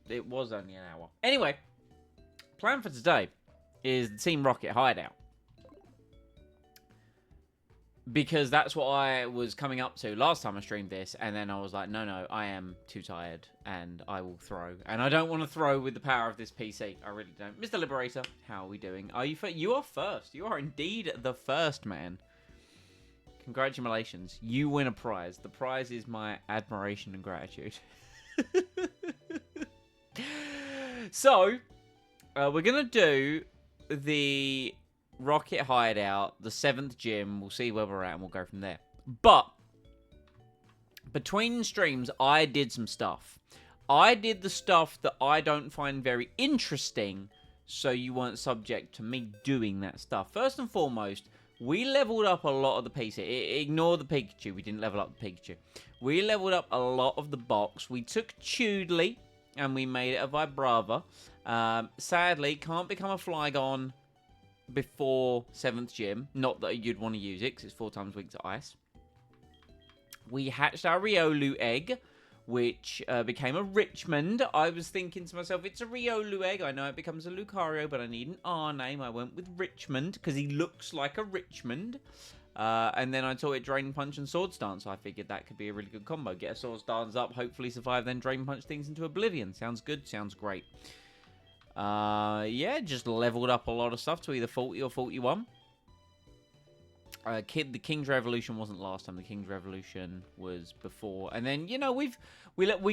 It was only an hour. Anyway, plan for today is the Team Rocket hideout. Because that's what I was coming up to last time I streamed this, and then I was like, no, I am too tired, and I will throw. And I don't want to throw with the power of this PC. I really don't. Mr. Liberator, how are we doing? Are you first? You are first. You are indeed the first man. Congratulations. You win a prize. The prize is my admiration and gratitude. So, we're going to do the Rocket Hideout, the 7th gym. We'll see where we're at and we'll go from there. But between streams, I did some stuff. I did the stuff that I don't find very interesting, so you weren't subject to me doing that stuff. First and foremost, we leveled up a lot of the PC. Ignore the Pikachu. We didn't level up the Pikachu. We leveled up a lot of the box. We took Chudley and we made it a Vibrava. Sadly, can't become a Flygon before 7th gym. Not that you'd want to use it, because it's 4 times weak to ice. We hatched our Riolu egg, which became a Richmond. I was thinking to myself, it's a Riolu egg. I know it becomes a Lucario, but I need an R name. I went with Richmond, because he looks like a Richmond. And then I taught it Drain Punch and Swords Dance. I figured that could be a really good combo. Get a Swords Dance up, hopefully survive, then Drain Punch things into oblivion. Sounds good, sounds great. Yeah, just leveled up a lot of stuff to either 40 or 41. The King's Revolution wasn't last time. The King's Revolution was before. And then, you know, we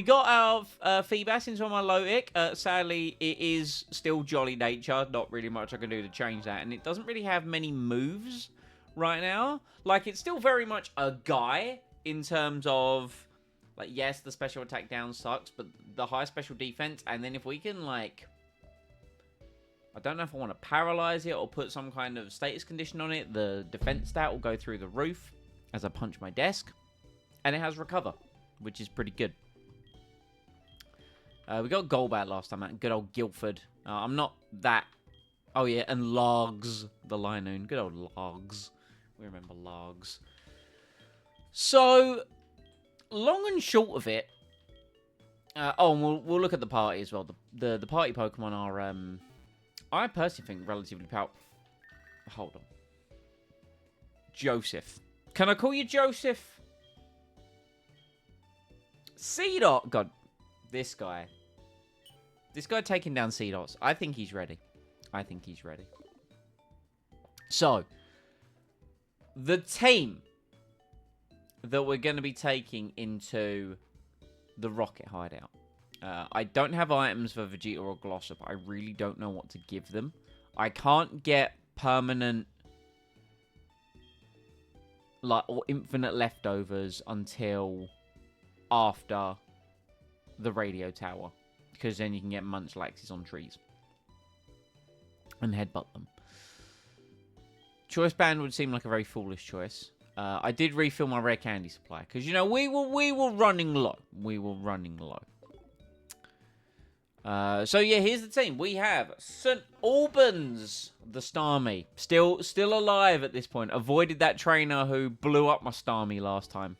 got our Feebas into my Lotic. Sadly, it is still Jolly Nature. Not really much I can do to change that. And it doesn't really have many moves right now. Like, it's still very much a guy in terms of, like, yes, the special attack down sucks, but the high special defense. And then if we can, like, I don't know if I want to paralyze it or put some kind of status condition on it. The defense stat will go through the roof as I punch my desk. And it has recover, which is pretty good. We got Golbat last time. Good old Guildford. I'm not that... Oh, yeah, and Logs, the Linoon. Good old Logs. We remember Logs. So, long and short of it... oh, and we'll look at the party as well. The party Pokemon are... I personally think relatively powerful. Hold on. Joseph. Can I call you Joseph? Seedot. God, this guy. This guy taking down Seedots. I think he's ready. I think he's ready. So, the team that we're going to be taking into the Rocket Hideout. I don't have items for Vegeta or Glossop. I really don't know what to give them. I can't get permanent, like, or infinite leftovers until after the radio tower. Because then you can get Munchlaxes on trees. And headbutt them. Choice Band would seem like a very foolish choice. I did refill my rare candy supply. Because, you know, we were running low. We were running low. So yeah, here's the team. We have St. Albans, the Starmie, still alive at this point. Avoided that trainer who blew up my Starmie last time.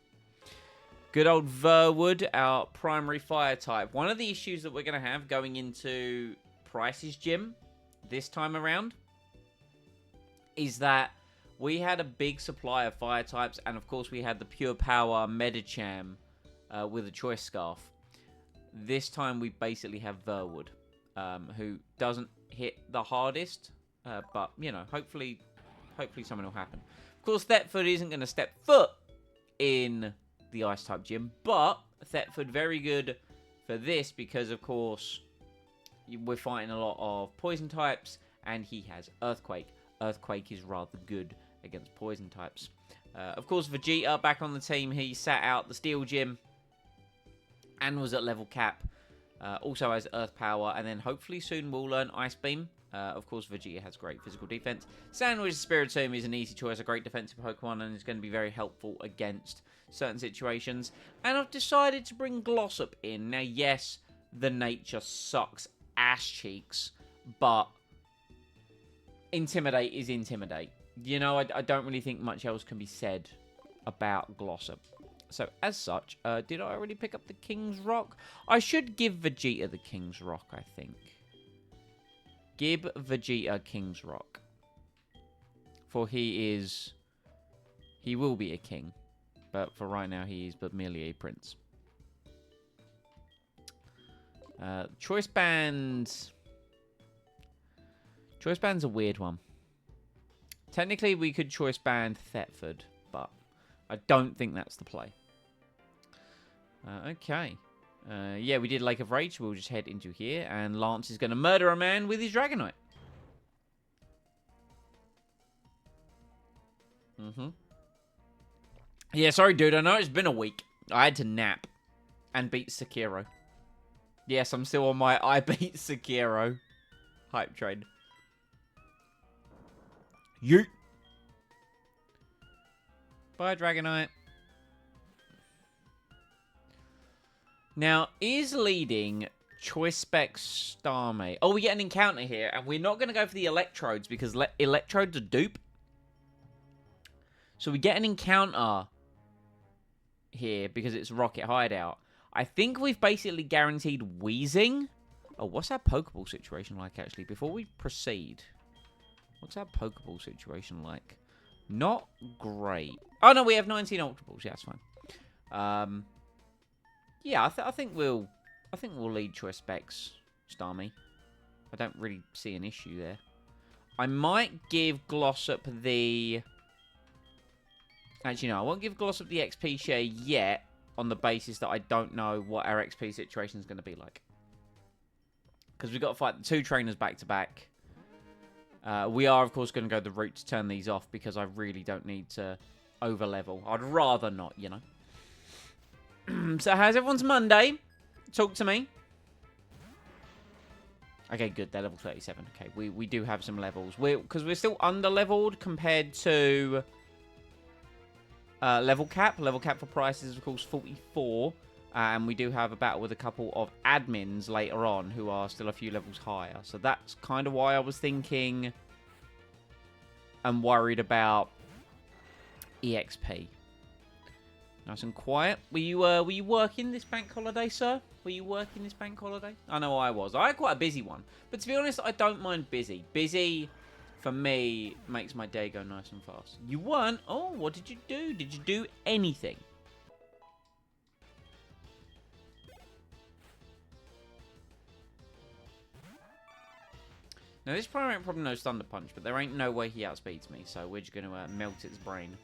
Good old Verwood, our primary fire type. One of the issues that we're going to have going into Price's gym this time around is that we had a big supply of fire types, and of course we had the Pure Power Medicham with a Choice Scarf. This time we basically have Verwood, who doesn't hit the hardest, but, you know, hopefully something will happen. Of course, Thetford isn't going to step foot in the Ice-type gym, but Thetford very good for this because, of course, we're fighting a lot of Poison types, and he has Earthquake. Earthquake is rather good against Poison types. Of course, Vegeta back on the team. He sat out the Steel gym and was at level cap. Also has Earth Power, and then hopefully soon we'll learn Ice Beam. Of course, Vegeta has great physical defense. Sandwich Spiritomb is an easy choice, a great defensive Pokemon, and is going to be very helpful against certain situations. And I've decided to bring Glossop in. Now, yes, the nature sucks ass cheeks, but Intimidate is Intimidate. You know, I don't really think much else can be said about Glossop. So, as such, did I already pick up the King's Rock? I should give Vegeta the King's Rock, I think. Give Vegeta King's Rock. For he will be a king. But for right now, he is but merely a prince. Choice Bands. Choice Band's a weird one. Technically, we could Choice Band Thetford, but I don't think that's the play. Okay. Yeah, we did Lake of Rage. We'll just head into here, and Lance is going to murder a man with his Dragonite. Yeah, sorry, dude. I know it's been a week. I had to nap and beat Sekiro. Yes, I'm still on my I beat Sekiro hype train. Yeet. Bye, Dragonite. Now, is leading Choice Spec Starmie. Oh, we get an encounter here, and we're not going to go for the Electrodes because Electrodes are dupe. So we get an encounter here because it's Rocket Hideout. I think we've basically guaranteed Wheezing. Oh, what's our Pokeball situation like, actually? Before we proceed, what's our Pokeball situation like? Not great. Oh, no, we have 19 Ultra Balls. Yeah, that's fine. Yeah, I think we'll lead Choice Specs Starmie. I don't really see an issue there. I might give Glossop the... Actually, no, I won't give Glossop the XP share yet on the basis that I don't know what our XP situation is going to be like. Because we've got to fight the two trainers back to back. We are, of course, going to go the route to turn these off because I really don't need to over-level. I'd rather not, you know. So, how's everyone's Monday? Talk to me. Okay, good. They're level 37. Okay, we do have some levels. Because we're still under-leveled compared to level cap. Level cap for prices is, of course, 44. And we do have a battle with a couple of admins later on who are still a few levels higher. So that's kind of why I was thinking and worried about EXP. Nice and quiet. Were you working this bank holiday, sir? Were you working this bank holiday? I know I was. I had quite a busy one. But to be honest, I don't mind busy. Busy, for me, makes my day go nice and fast. You weren't? Oh, what did you do? Did you do anything? Now, this Primarate probably knows Thunder Punch, but there ain't no way he outspeeds me, so we're just going to melt its brain.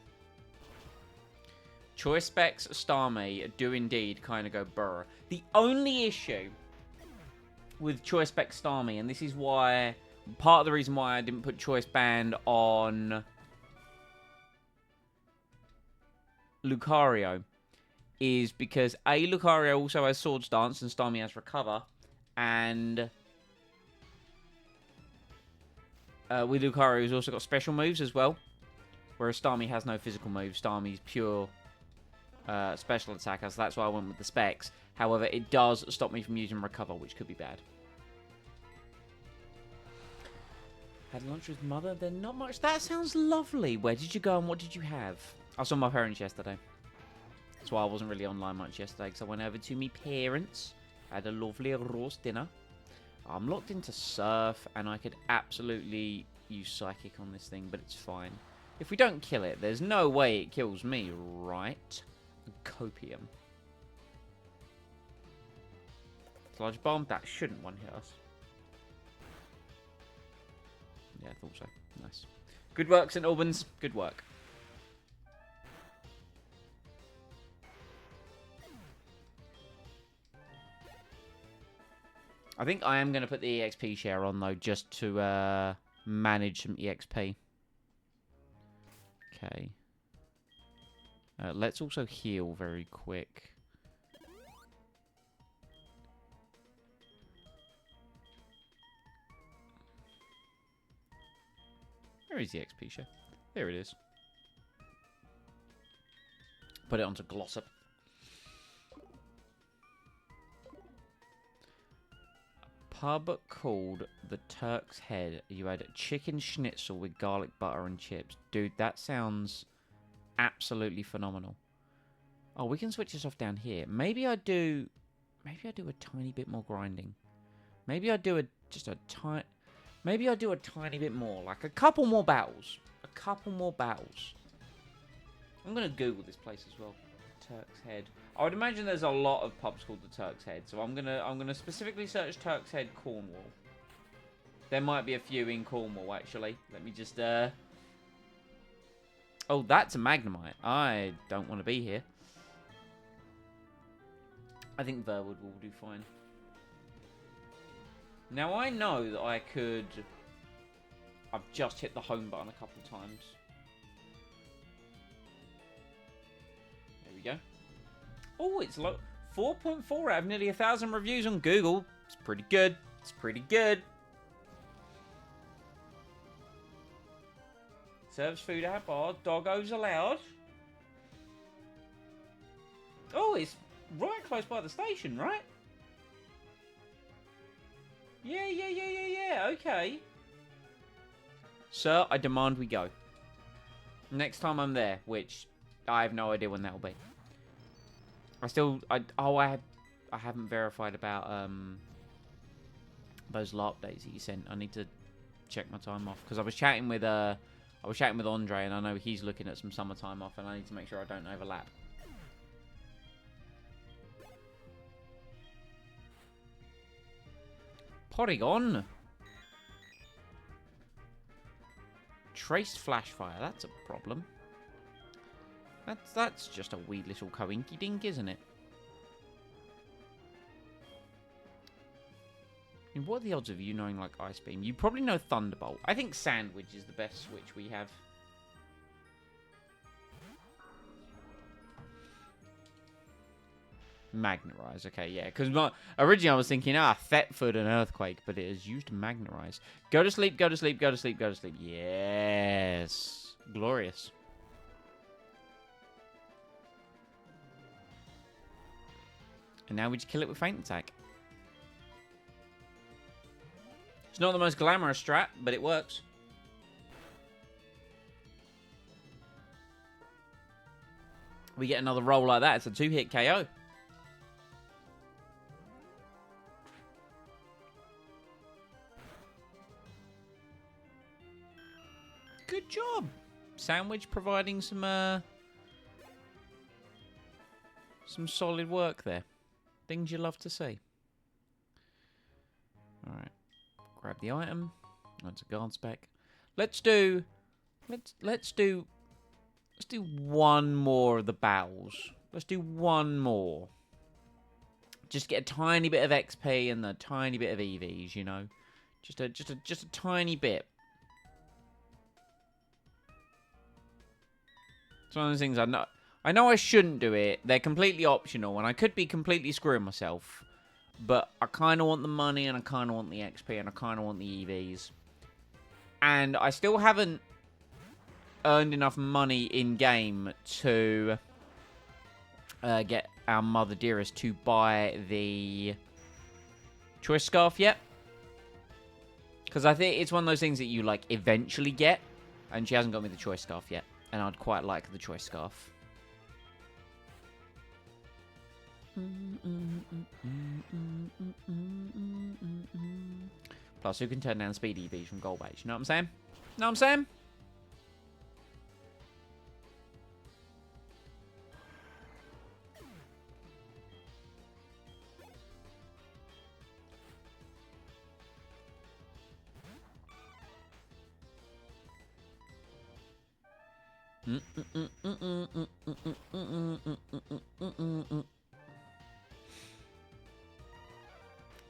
Choice Specs Starmie do indeed kind of go burr. The only issue with Choice Specs Starmie, and this is why, part of the reason why I didn't put Choice Band on Lucario, is because A, Lucario also has Swords Dance and Starmie has Recover, and... with Lucario, he's also got special moves as well. Whereas Starmie has no physical moves. Starmie's pure special attacker, so that's why I went with the specs. However, it does stop me from using Recover, which could be bad. Had lunch with mother, then not much. That sounds lovely. Where did you go and what did you have? I saw my parents yesterday. That's why I wasn't really online much yesterday, because I went over to me parents. Had a lovely roast dinner. I'm locked into Surf, and I could absolutely use Psychic on this thing, but it's fine. If we don't kill it, there's no way it kills me, right? Copium. Large Bomb, that shouldn't one-hit us. Yeah, I thought so. Nice. Good work, St. Albans. Good work. I think I am going to put the EXP share on, though, just to manage some EXP. Okay. Let's also heal very quick. Where is the XP share? There it is. Put it onto Glossop. Pub called the Turk's Head. You had chicken schnitzel with garlic butter and chips. Dude, that sounds absolutely phenomenal. Oh, we can switch this off down here. Maybe I do a tiny bit more grinding. Maybe I do maybe I do a tiny bit more, like a couple more battles. A couple more battles. I'm gonna Google this place as well. Turk's Head. I would imagine there's a lot of pubs called the Turk's Head, so I'm gonna specifically search Turk's Head, Cornwall. There might be a few in Cornwall actually. Let me just Oh, that's a Magnemite. I don't want to be here. I think Verwood will do fine. Now I know that I could. I've just hit the home button a couple times. There we go. Oh, it's low. 4.4 out of nearly 1,000 reviews on Google. It's pretty good. It's pretty good. Serves food at bar. Doggos allowed. Oh, it's right close by the station, right? Yeah. Okay. Sir, I demand we go. Next time I'm there, which I have no idea when that will be. I haven't verified about those LARP days that you sent. I need to check my time off because I was chatting with Andre, and I know he's looking at some summertime off, and I need to make sure I don't overlap. Porygon. Traced Flashfire. That's a problem. That's just a wee little coinky dink, isn't it? I mean, what are the odds of you knowing, like, Ice Beam? You probably know Thunderbolt. I think Sandwich is the best switch we have. Magnerize, okay, yeah. Because originally I was thinking, Thetford and Earthquake, but it has used Magnerize. Go to sleep, go to sleep, go to sleep, go to sleep. Yes. Glorious. And now we just kill it with Faint Attack. It's not the most glamorous strat, but it works. We get another roll like that. It's a 2-hit KO. Good job. Sandwich providing some solid work there. Things you love to see. Alright. Grab the item. That's a guard spec. Let's do one more of the battles. Let's do one more. Just get a tiny bit of XP and a tiny bit of EVs, you know. Just a tiny bit. It's one of those things I know I shouldn't do it. They're completely optional, and I could be completely screwing myself. But I kind of want the money, and I kind of want the XP, and I kind of want the EVs. And I still haven't earned enough money in-game to get our Mother Dearest to buy the Choice Scarf yet. Because I think it's one of those things that you, like, eventually get. And she hasn't got me the Choice Scarf yet. And I'd quite like the Choice Scarf. Plus, who can turn down speed EVs from Gold Base? You know what I'm saying? Know what I'm saying?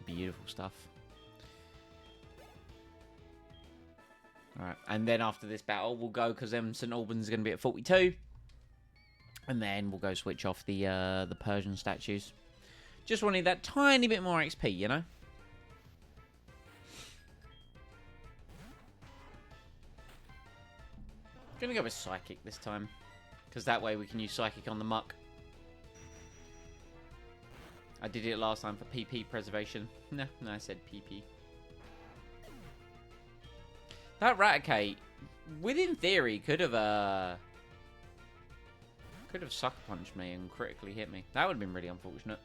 Beautiful stuff. Alright, and then after this battle, we'll go, because then St. Albans is going to be at 42. And then we'll go switch off the Persian statues. Just wanted that tiny bit more XP, you know? Gonna go with Psychic this time. Because that way we can use Psychic on the Muck. I did it last time for PP preservation. No, I said PP. That Raticate, within theory, could have Could have sucker punched me and critically hit me. That would have been really unfortunate.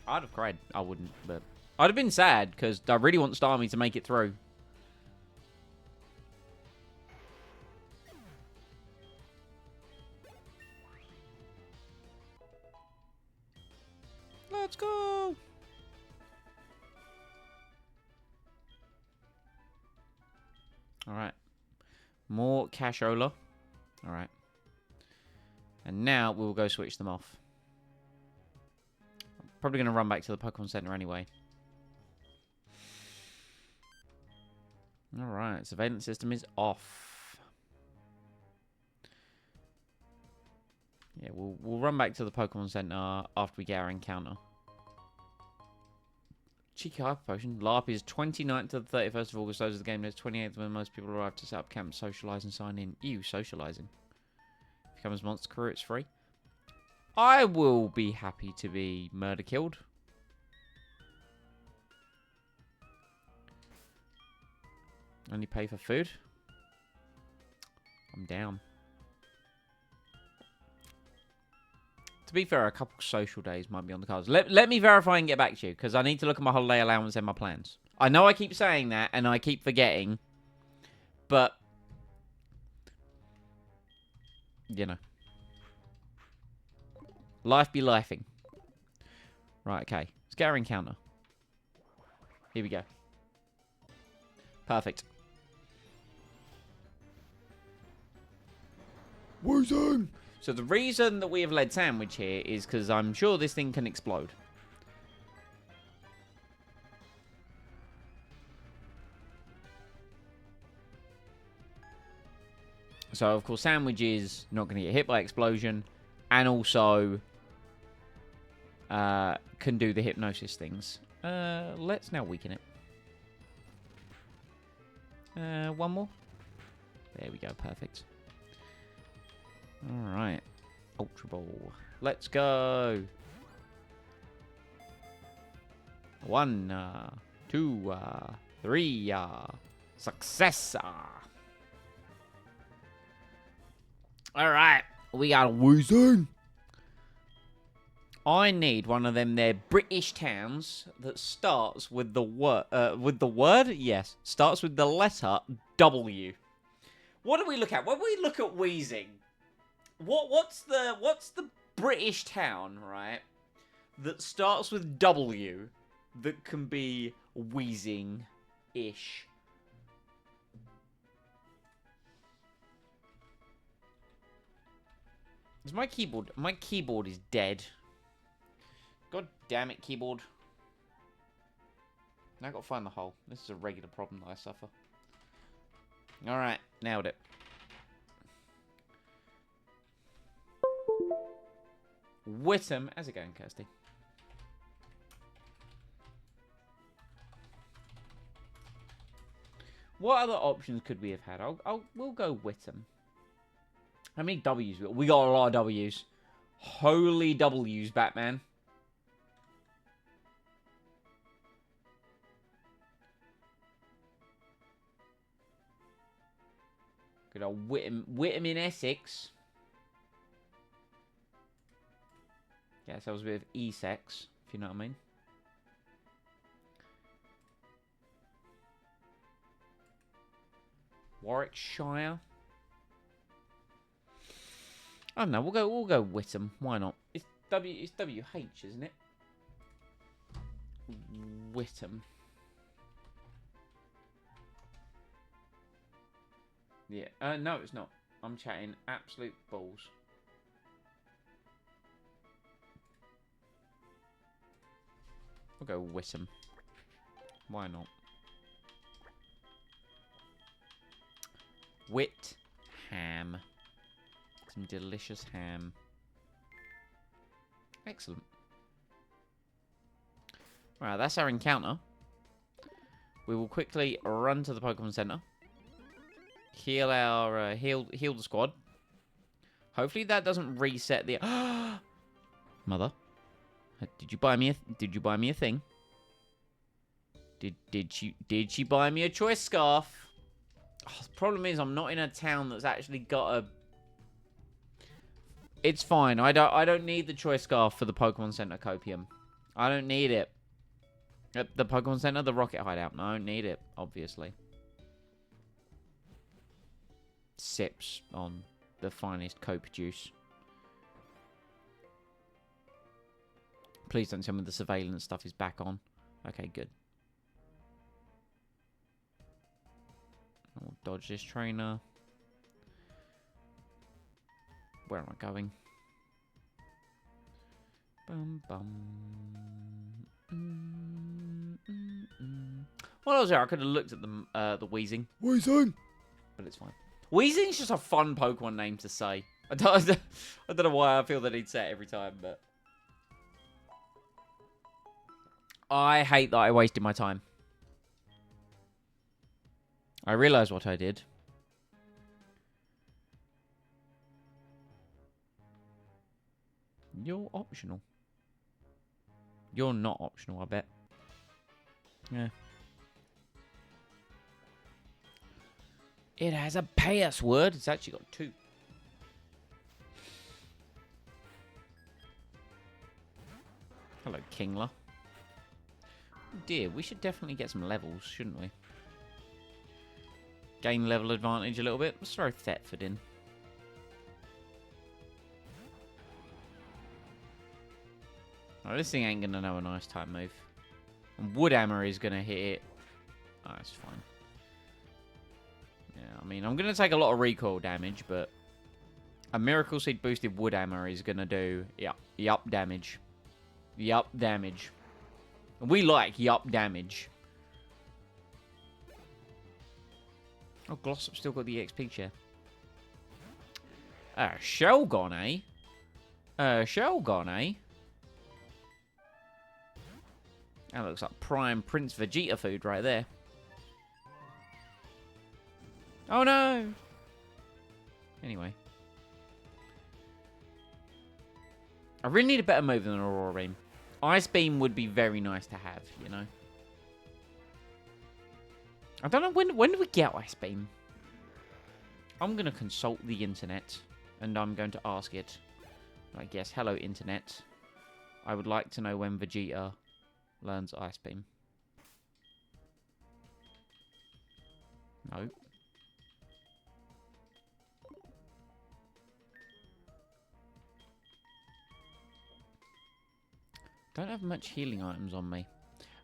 I'd have cried. I wouldn't, but I'd have been sad because I really want Starmie to make it through. Let's go. All right. More Cashola. All right. And now we'll go switch them off. I'm probably going to run back to the Pokemon Center anyway. All right. Surveillance system is off. Yeah, we'll run back to the Pokemon Center after we get our encounter. Cheeky Hyper Potion. LARP is 29th to the 31st of August. Those are the game days. 28th when most people arrive to set up camp, socialise and sign in. Ew, socialising. If you come as Monster Crew, it's free. I will be happy to be murder killed. Only pay for food. I'm down. To be fair, a couple social days might be on the cards. Let me verify and get back to you, because I need to look at my holiday allowance and my plans. I know I keep saying that, and I keep forgetting, but, you know. Life be lifing. Right, okay. Let's get our encounter. Here we go. Perfect. Wheezing! So the reason that we have led Sandwich here is because I'm sure this thing can explode. So, of course, Sandwich is not going to get hit by explosion. And also can do the hypnosis things. Let's now weaken it. One more. There we go. Perfect. Alright. Ultra Ball. Let's go. 1, 2, 3, success. Alright. We got Wheezing. I need one of them there British towns that starts with the word. Yes. Starts with the letter W. What do we look at? When we look at Wheezing, what's the British town, right, that starts with W that can be Wheezing-ish? Is my keyboard is dead. God damn it, keyboard. Now I've got to find the hole. This is a regular problem that I suffer. Alright, nailed it. Whittam. How's it going, Kirsty? What other options could we have had? We'll go Whittam. How many W's? We got a lot of W's. Holy W's, Batman. Good old Whittam in Essex. Yes, I was a bit of E-sex, if you know what I mean. Warwickshire. I don't know. We'll go Whittam. Why not? It's WH, isn't it? Whittam. Yeah. No, it's not. I'm chatting absolute balls. We'll go Whittam. Why not? Ham. Some delicious ham. Excellent. Right, that's our encounter. We will quickly run to the Pokemon Center. Heal our heal the squad. Hopefully that doesn't reset the Mother. Did you buy me a thing? Did she buy me a choice scarf? Oh, the problem is I'm not in a town that's actually got It's fine. I don't need the Choice Scarf for the Pokemon Center Copium. I don't need it. At the Pokemon Center, the Rocket Hideout. No, I don't need it, obviously. Sips on the finest cope juice. Please don't tell me the surveillance stuff is back on. Okay, good. I'll dodge this trainer. Where am I going? Bum, bum. Well, I was there. I could have looked at the Weezing. Weezing! But it's fine. Weezing's just a fun Pokemon name to say. I don't know why I feel that he'd say it every time, but... I hate that I wasted my time. I realised what I did. You're optional. You're not optional, I bet. Yeah. It has a password. It's actually got 2. Hello, Kingler. Oh dear, we should definitely get some levels, shouldn't we? Gain level advantage a little bit. Let's throw Thetford in. Oh, this thing ain't going to know a nice type move. And Wood Hammer is going to hit it. Oh, that's fine. Yeah, I mean, I'm going to take a lot of recoil damage, but a Miracle Seed boosted Wood Hammer is going to do yup damage. Yup damage. And we like yup damage. Oh, Glossop's still got the XP chair. Shelgon, eh? Shelgon, eh? That looks like prime Prince Vegeta food right there. Oh no! Anyway. I really need a better move than an Aurora Beam. Ice Beam would be very nice to have, you know? I don't know, when do we get Ice Beam? I'm going to consult the internet, and I'm going to ask it. Like, yes, hello internet. I would like to know when Vegeta learns Ice Beam. No. Don't have much healing items on me.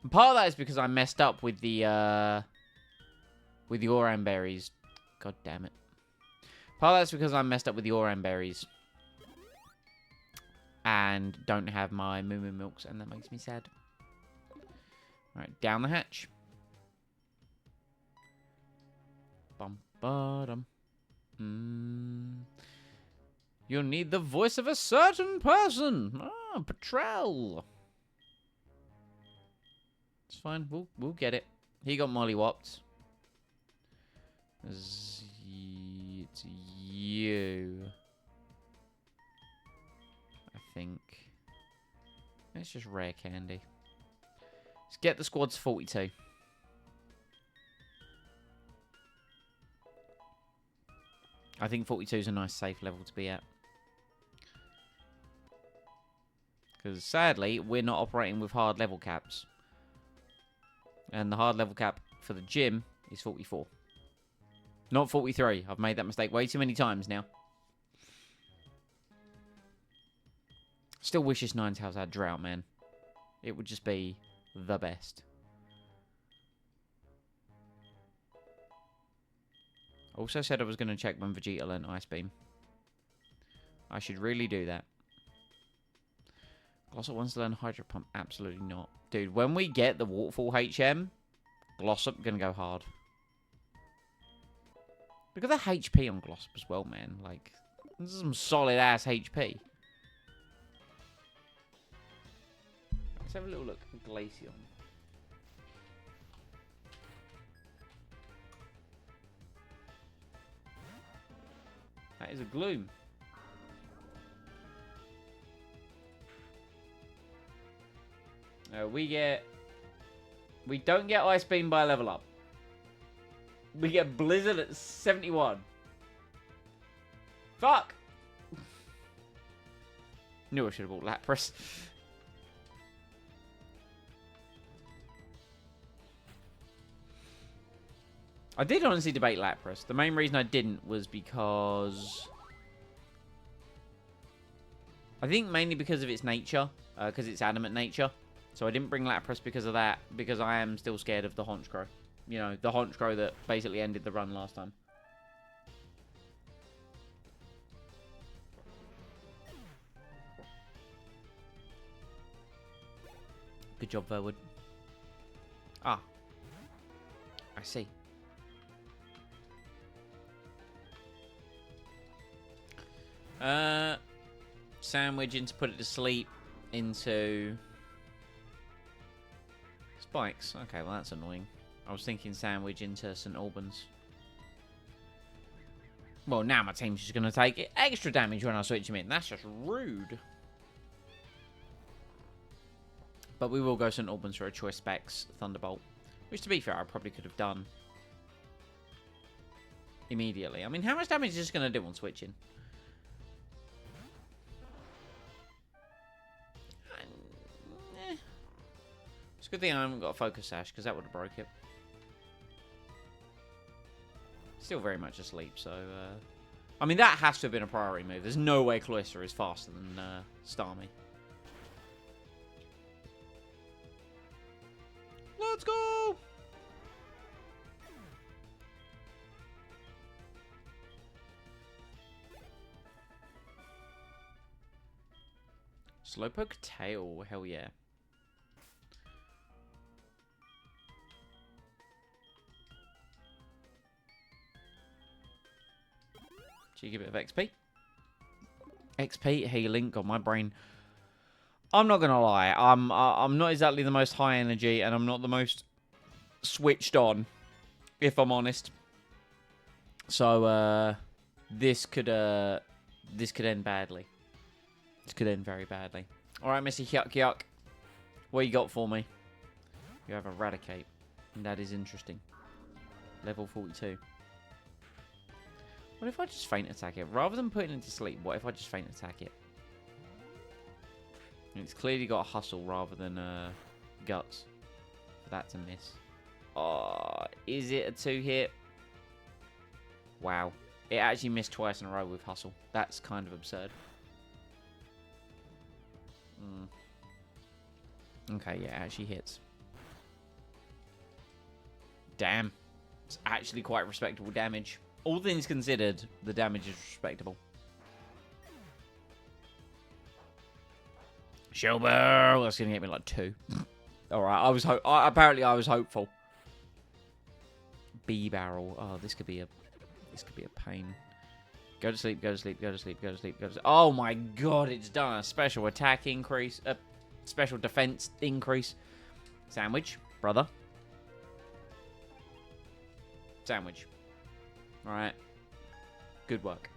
And part of that is because I messed up with the Oran berries. God damn it. Part of that's because I messed up with the Oran berries. And don't have my Moo Moo Milks, and that makes me sad. Alright, down the hatch. Bum ba-dum. You'll need the voice of a certain person. Ah, Patrol. It's fine. We'll get it. He got mollywopped. It's you. I think. It's just rare candy. Let's get the squad to 42. I think 42 is a nice safe level to be at. Because sadly, we're not operating with hard level caps. And the hard level cap for the gym is 44. Not 43. I've made that mistake way too many times now. Still wish this Ninetales had Drought, man. It would just be the best. Also said I was going to check when Vegeta learned Ice Beam. I should really do that. Glossop wants to learn Hydro Pump. Absolutely not. Dude, when we get the Waterfall HM, Glossop going to go hard. Look at the HP on Glossop as well, man. Like, this is some solid-ass HP. Let's have a little look at Glaceon. That is a Gloom. We don't get Ice Beam by level up. We get Blizzard at 71. Fuck! Knew I should have bought Lapras. I did honestly debate Lapras. The main reason I didn't was because... I think mainly because of its nature. Because it's adamant nature. So I didn't bring Lapras because of that. Because I am still scared of the Honchkrow. You know, the Honchkrow that basically ended the run last time. Good job, Verwood. Ah. I see. Sandwich into put it to sleep into spikes. Okay, well that's annoying. I was thinking sandwich into St. Albans. Well, now my team's just going to take extra damage when I switch him in. That's just rude. But we will go St. Albans for a Choice Specs Thunderbolt. Which, to be fair, I probably could have done immediately. I mean, how much damage is this going to do on switching? It's a good thing I haven't got a Focus Sash, because that would have broke it. Still very much asleep, so... I mean, that has to have been a priority move. There's no way Cloyster is faster than Starmie. Let's go! Slowpoke Tail, hell yeah. Cheeky bit of XP. XP, healing, got my brain. I'm not gonna lie, I'm not exactly the most high energy, and I'm not the most switched on, if I'm honest. So this could end badly. This could end very badly. All right, Mr. Yuck Yuck, what you got for me? You have Eradicate, and that is interesting. Level 42. What if I just feint attack it? Rather than putting it to sleep, what if I just feint attack it? And it's clearly got a hustle rather than guts. For that to miss. Oh, is it a 2-hit? Wow. It actually missed twice in a row with hustle. That's kind of absurd. Okay, yeah, it actually hits. Damn. It's actually quite respectable damage. All things considered, the damage is respectable. Shellbell! That's going to get me like 2. Alright, apparently I was hopeful. B-barrel. Oh, this could be a pain. Go to sleep, go to sleep, go to sleep, go to sleep, go to sleep. Oh my god, it's done. A special attack increase. A special defense increase. Sandwich, brother. Sandwich. Alright. Good work.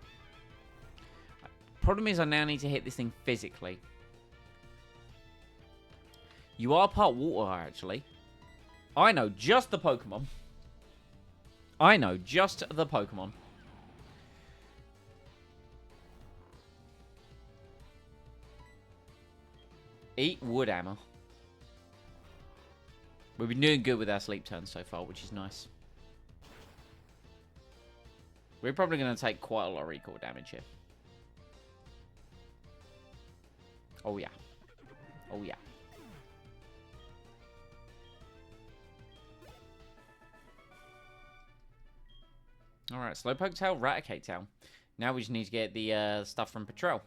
Problem is I now need to hit this thing physically. You are part water, actually. I know just the Pokemon. I know just the Pokemon. Eat wood hammer. We've been doing good with our sleep turns so far, which is nice. We're probably going to take quite a lot of recoil damage here. Oh, yeah. Oh, yeah. Alright, Slowpoke Tail, Raticate Tail. Now we just need to get the stuff from Patrol.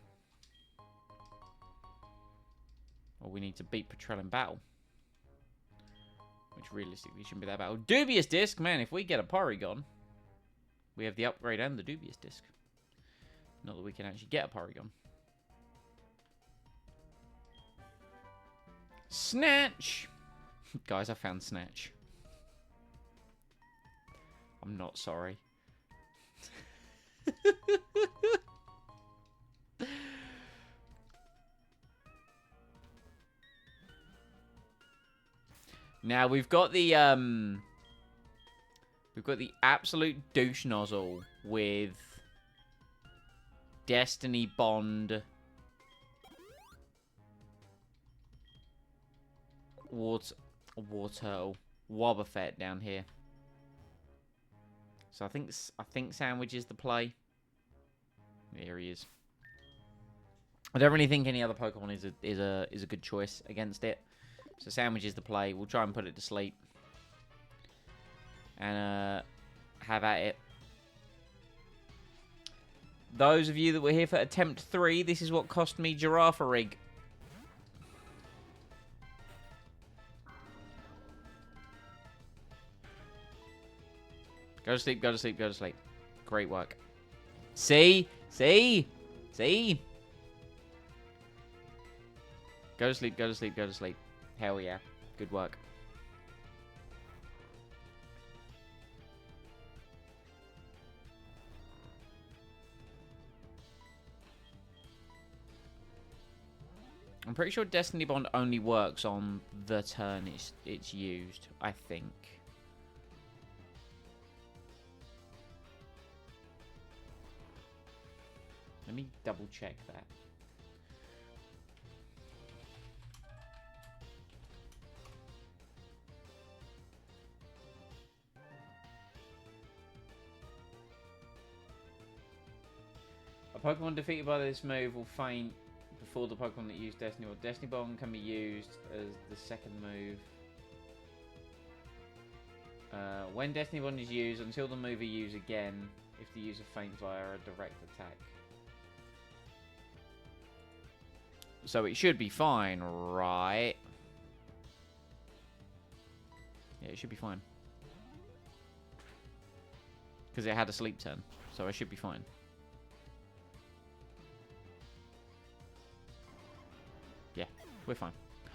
Or we need to beat Patrol in battle. Which realistically shouldn't be that battle. Dubious Disc! Man, if we get a Porygon, we have the upgrade and the Dubious Disc. Not that we can actually get a Porygon. Snatch! Guys, I found Snatch. I'm not sorry. Now we've got the absolute douche nozzle with Destiny Bond Wobbuffet down here. So I think Sandwich is the play. Here he is. I don't really think any other Pokemon is a good choice against it. So Sandwich is the play. We'll try and put it to sleep. And have at it. Those of you that were here for attempt 3, this is what cost me Giraffe Rig. Go to sleep, go to sleep, go to sleep. Great work. See? See? See? Go to sleep, go to sleep, go to sleep. Hell yeah. Good work. I'm pretty sure Destiny Bond only works on the turn it's used, I think. Let me double check that. A Pokemon defeated by this move will faint before the Pokemon that used Destiny or Destiny Bomb can be used as the second move. When Destiny Bomb is used, until the move is used again, if the user faints via a direct attack. So it should be fine, right? Yeah, it should be fine. Because it had a sleep turn, so I should be fine. Yeah, we're fine.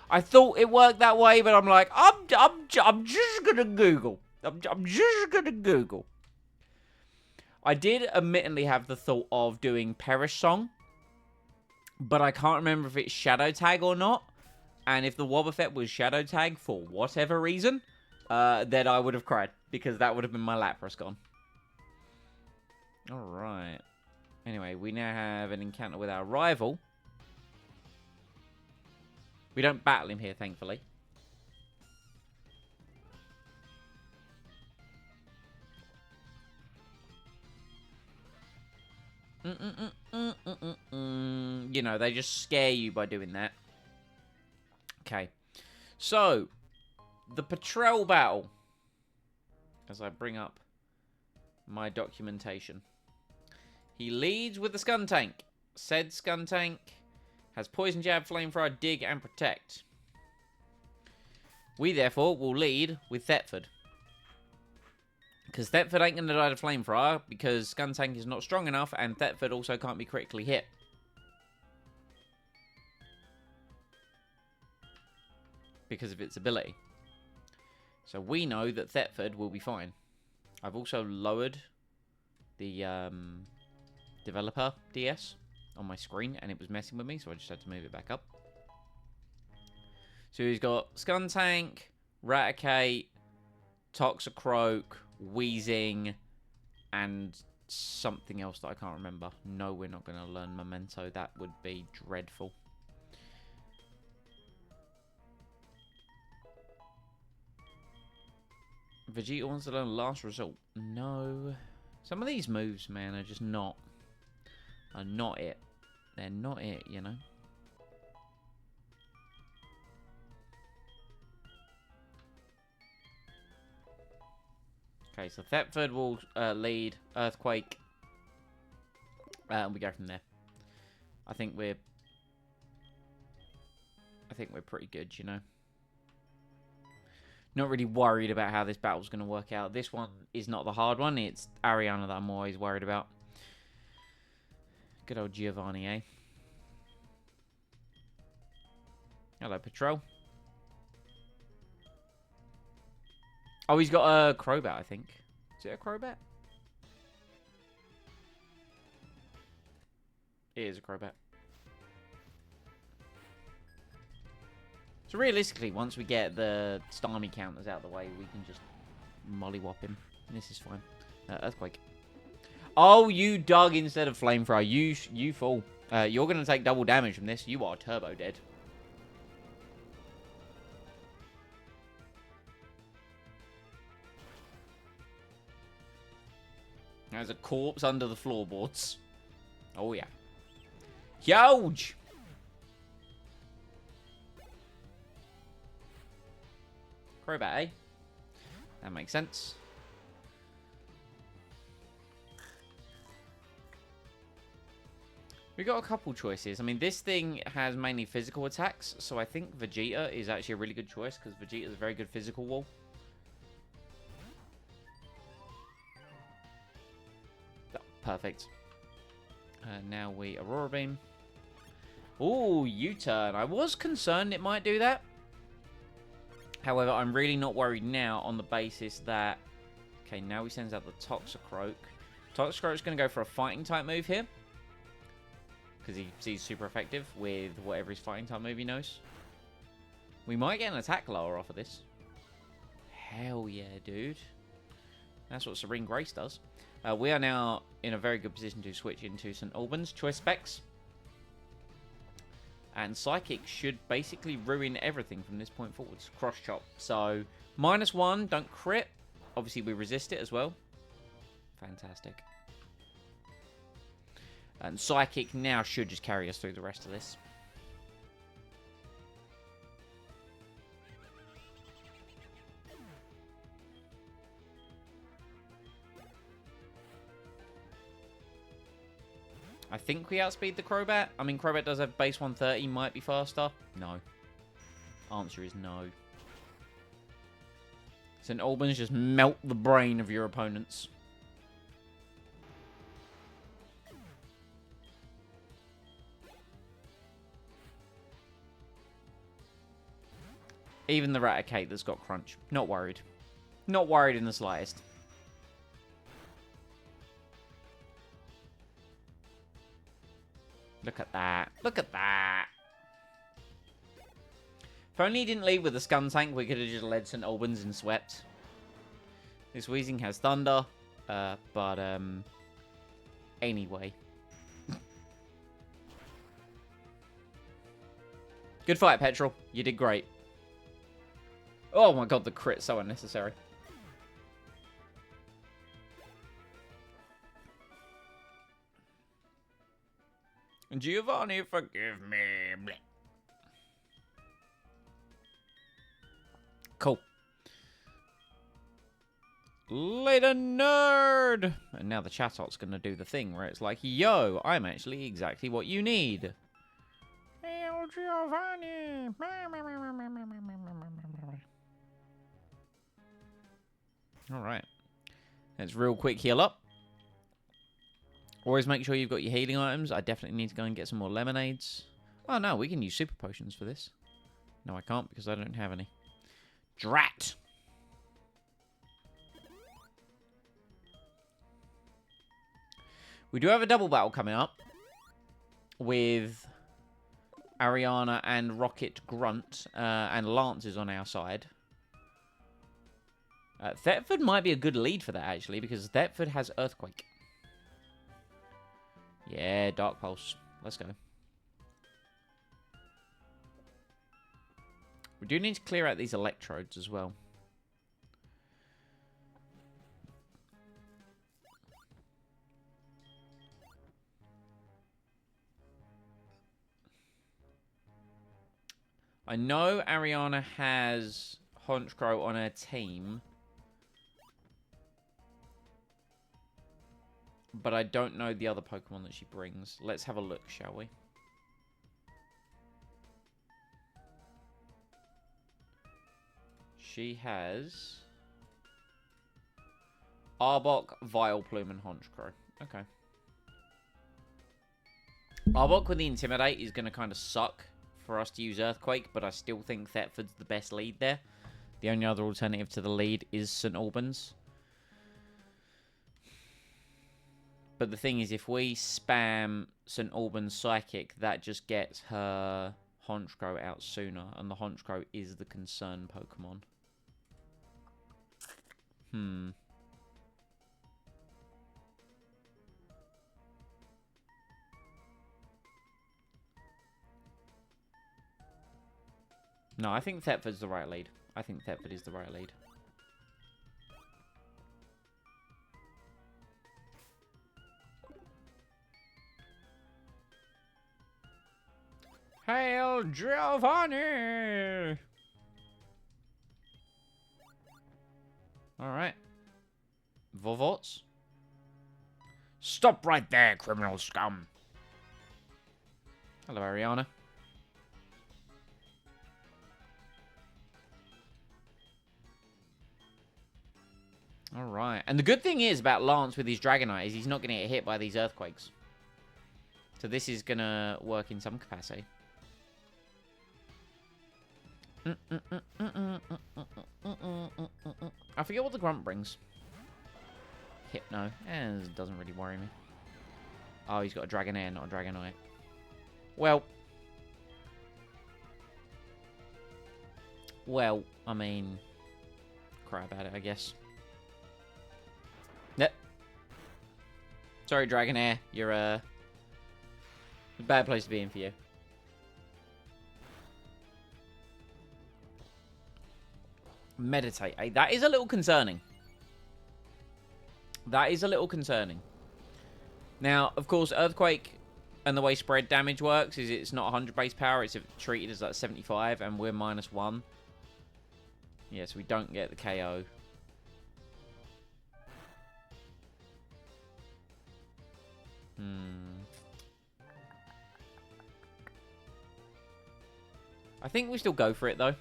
I thought it worked that way, but I'm like, I'm just gonna Google. I'm just gonna Google. I did admittedly have the thought of doing Perish Song, but I can't remember if it's Shadow Tag or not. And if the Wobbuffet was Shadow Tag for whatever reason, then I would have cried, because that would have been my Lapras gone. Alright. Anyway, we now have an encounter with our rival. We don't battle him here, thankfully. You know, they just scare you by doing that. Okay. So, the Patrol battle. As I bring up my documentation. He leads with the Skuntank. Said Skuntank has Poison Jab, Flamethrower, Dig, and Protect. We, therefore, will lead with Thetford. Because Thetford ain't going to die to Flamethrower, because Skuntank is not strong enough, and Thetford also can't be critically hit. Because of its ability. So we know that Thetford will be fine. I've also lowered the developer DS on my screen, and it was messing with me, so I just had to move it back up. So he's got Skuntank, Raticate, Toxicroak, Weezing, and something else that I can't remember. No, we're not going to learn Memento. That would be dreadful. Vegeta wants to learn Last Result. No. Some of these moves, man, are just not it. They're not it, you know. Okay, so Thetford will lead Earthquake. And we go from there. I think we're pretty good, you know. Not really worried about how this battle's going to work out. This one is not the hard one. It's Ariana that I'm always worried about. Good old Giovanni, eh? Hello, Patrol. Oh, he's got a Crobat, I think. Is it a Crobat? It is a Crobat. So realistically, once we get the Starmie counters out of the way, we can just mollywop him. This is fine. Earthquake. Oh, you dug instead of Flamethrower. You fool. You're going to take double damage from this. You are turbo dead. There's a corpse under the floorboards. Oh, yeah. Huge! Crobat, eh? That makes sense. We've got a couple choices. I mean, this thing has mainly physical attacks, so I think Vegeta is actually a really good choice, because Vegeta is a very good physical wall. Oh, perfect. Now we Aurora Beam. Ooh, U-turn. I was concerned it might do that. However, I'm really not worried now on the basis that... Okay, now he sends out the Toxicroak. Toxicroak's going to go for a fighting type move here, because he's super effective with whatever his fighting type move he knows. We might get an attack lower off of this. Hell yeah, dude. That's what Serene Grace does. We are now in a very good position to switch into St. Albans. Choice specs. And Psychic should basically ruin everything from this point forwards. Cross chop. So, -1, don't crit. Obviously, we resist it as well. Fantastic. And Psychic now should just carry us through the rest of this. I think we outspeed the Crobat. I mean, Crobat does have base 130, might be faster. No. Answer is no. St. Albans just melt the brain of your opponents. Even the Raticate that's got Crunch. Not worried. Not worried in the slightest. Look at that. Look at that. If only he didn't lead with a Skuntank, we could have just led St. Albans and swept. This Weezing has Thunder. Anyway. Good fight, Petrol. You did great. Oh my god, the crit, so unnecessary. Giovanni, forgive me. Blech. Cool. Later, nerd! And now the Chatot's gonna do the thing where it's like, yo, I'm actually exactly what you need. Hey, Giovanni! Alright. Let's real quick heal up. Always make sure you've got your healing items. I definitely need to go and get some more lemonades. Oh no, we can use super potions for this. No, I can't because I don't have any. Drat! We do have a double battle coming up with Ariana and Rocket Grunt, and Lance is on our side. Thetford might be a good lead for that, actually, because Thetford has Earthquake. Yeah, Dark Pulse. Let's go. We do need to clear out these electrodes as well. I know Ariana has Honchkrow on her team, but I don't know the other Pokemon that she brings. Let's have a look, shall we? She has Arbok, Vileplume, and Honchkrow. Okay. Arbok with the Intimidate is going to kind of suck for us to use Earthquake, but I still think Thetford's the best lead there. The only other alternative to the lead is St. Albans. But the thing is, if we spam St. Albans Psychic, that just gets her Honchkrow out sooner, and the Honchkrow is the concern Pokemon. No, I think Thetford's the right lead. I think Thetford is the right lead. Hail Giovanni! Alright. Vovots. Stop right there, criminal scum. Hello, Ariana. Alright. And the good thing is about Lance with his Dragonite is he's not going to get hit by these Earthquakes. So this is going to work in some capacity. I forget what the Grunt brings. Hypno. It doesn't really worry me. Oh, he's got a Dragonair, not a Dragonite. Well, I mean, cry about it, I guess. Yep. Sorry, Dragonair. You're a bad place to be in for you. Meditate. That is a little concerning. That is a little concerning. Now, of course, Earthquake and the way spread damage works is it's not 100 base power. It's treated as like 75, and we're -1. Yeah, so we don't get the KO. I think we still go for it, though.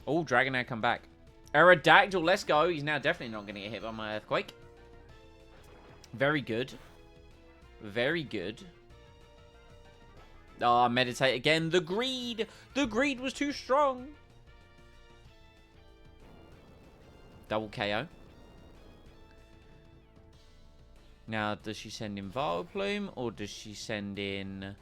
Oh, Dragonair come back. Aerodactyl, let's go. He's now definitely not going to get hit by my Earthquake. Very good. Very good. Ah, meditate again. The greed. The greed was too strong. Double KO. Now, does she send in Vileplume or does she send in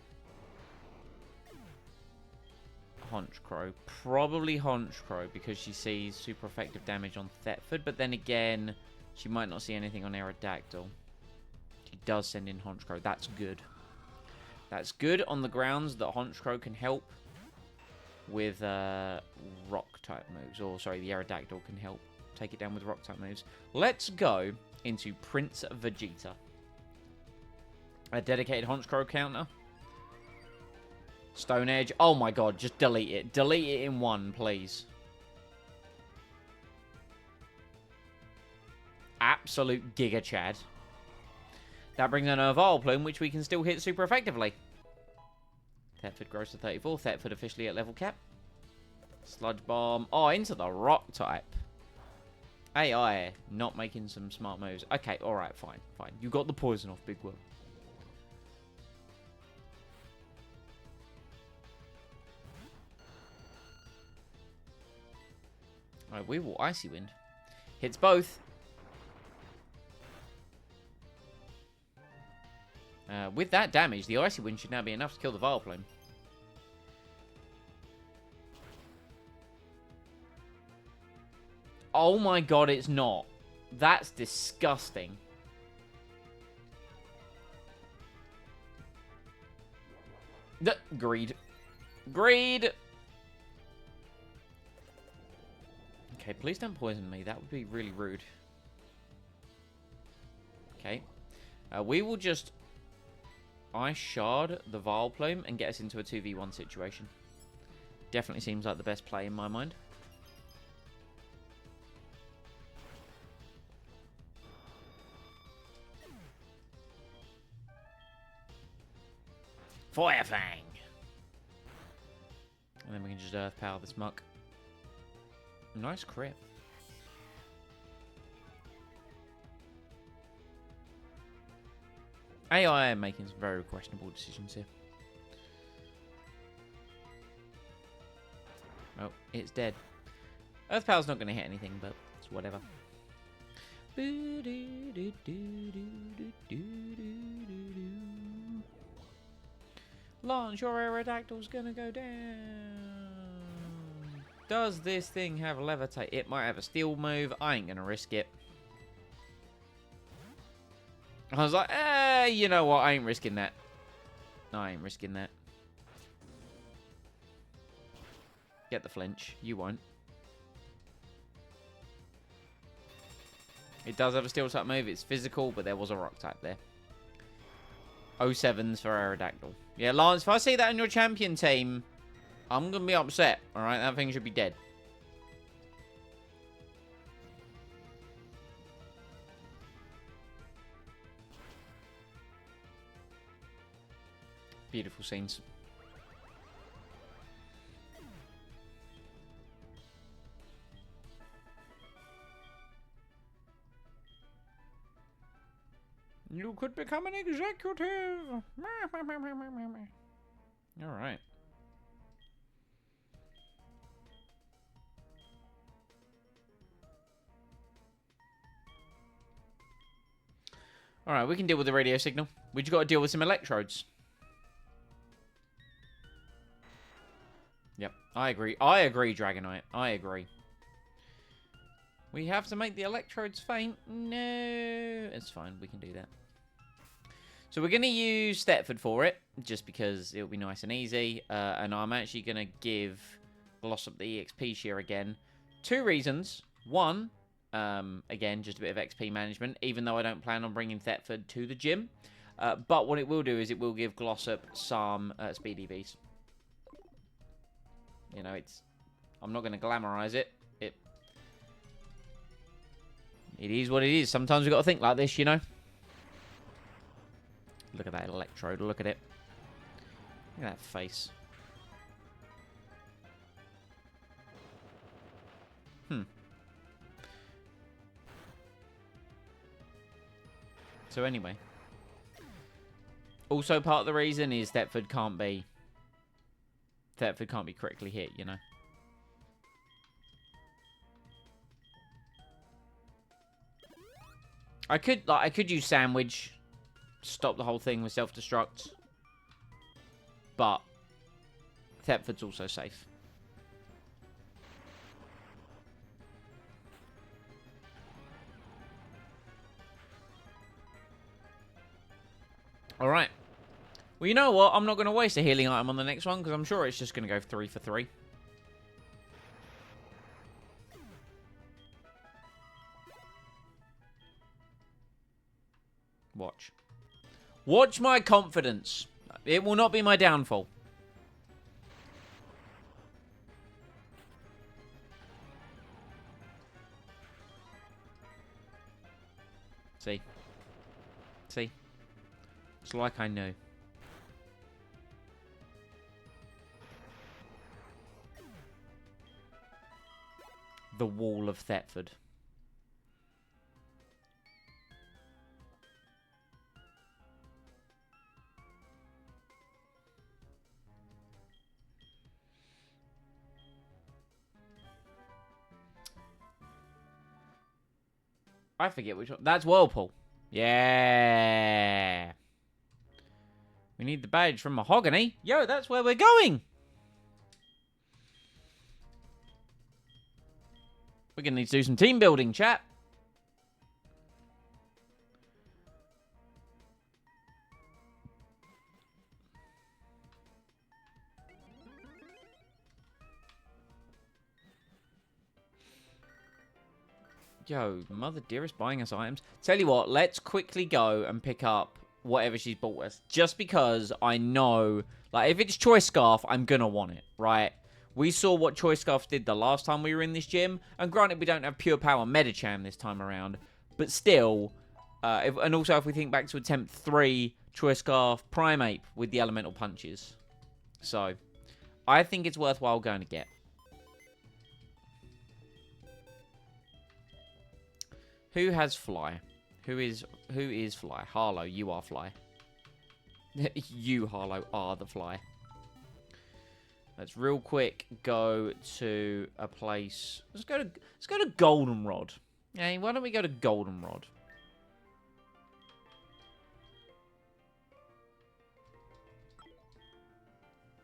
Honchkrow? Probably Honchkrow because she sees super effective damage on Thetford, but then again, she might not see anything on Aerodactyl. She does send in Honchkrow. That's good. That's good on the grounds that Honchkrow can help with rock-type moves. Or, sorry, the Aerodactyl can help take it down with rock-type moves. Let's go into Prince Vegeta. A dedicated Honchkrow counter. Stone Edge. Oh my god, just delete it. Delete it in one, please. Absolute Giga Chad. That brings in a Vileplume, which we can still hit super effectively. Thetford grows to 34. Thetford officially at level cap. Sludge Bomb. Oh, into the rock type. AI not making some smart moves. Okay, alright, fine, fine. You got the poison off, Big Will. Alright, we will Icy Wind. Hits both. With that damage, the Icy Wind should now be enough to kill the Vileplume. Oh my god, it's not. That's disgusting. Greed. Greed! Okay, please don't poison me. That would be really rude. Okay. We will just Ice Shard the Vileplume and get us into a 2v1 situation. Definitely seems like the best play in my mind. Fire Fang! And then we can just Earth Power this muck. Nice crit. AI making some very questionable decisions here. Oh, it's dead. Earth Power's not going to hit anything, but it's whatever. Launch, your Aerodactyl's going to go down. Does this thing have Levitate? It might have a Steel move. I ain't going to risk it. I was like, you know what? I ain't risking that. No, I ain't risking that. Get the flinch. You won't. It does have a Steel type move. It's physical, but there was a Rock type there. 07s for Aerodactyl. Yeah, Lance, if I see that in your champion team, I'm going to be upset. Alright, that thing should be dead. Beautiful scenes. You could become an executive. All right. All right, we can deal with the radio signal. We just got to deal with some electrodes. Yep, I agree. I agree, Dragonite. I agree. We have to make the electrodes faint. No, it's fine. We can do that. So we're going to use Thetford for it, just because it'll be nice and easy. And I'm actually going to give Glossop the EXP share again. 2 reasons. 1, again, just a bit of XP management, even though I don't plan on bringing Thetford to the gym. But what it will do is it will give Glossop some Speedy Bees. You know, I'm not going to glamorize it. It is what it is. Sometimes we've got to think like this, you know. Look at that electrode. Look at it. Look at that face. So anyway. Also, part of the reason is Thetford can't be correctly hit, you know. I could use Sandwich, stop the whole thing with self-destruct, but Thetford's also safe. All right. Well, you know what? I'm not going to waste a healing item on the next one because I'm sure it's just going to go 3 for 3. Watch. Watch my confidence. It will not be my downfall. See? See? It's like I know. The Wall of Thetford. I forget which one. That's Whirlpool. Yeah. We need the badge from Mahogany. Yo, that's where we're going. We're going to need to do some team building, chat. Yo, Mother Dearest buying us items. Tell you what, let's quickly go and pick up whatever she's bought us. Just because I know, like, if it's Choice Scarf, I'm going to want it, right? We saw what Choice Scarf did the last time we were in this gym. And granted, we don't have Pure Power Medicham this time around. But still, and also if we think back to Attempt 3, Choice Scarf, Primeape with the Elemental Punches. So, I think it's worthwhile going to get. Who has Fly? Who is Fly? Harlow, you are Fly. You, Harlow, are the Fly. Let's real quick go to a place. Let's go to Goldenrod. Yeah, why don't we go to Goldenrod?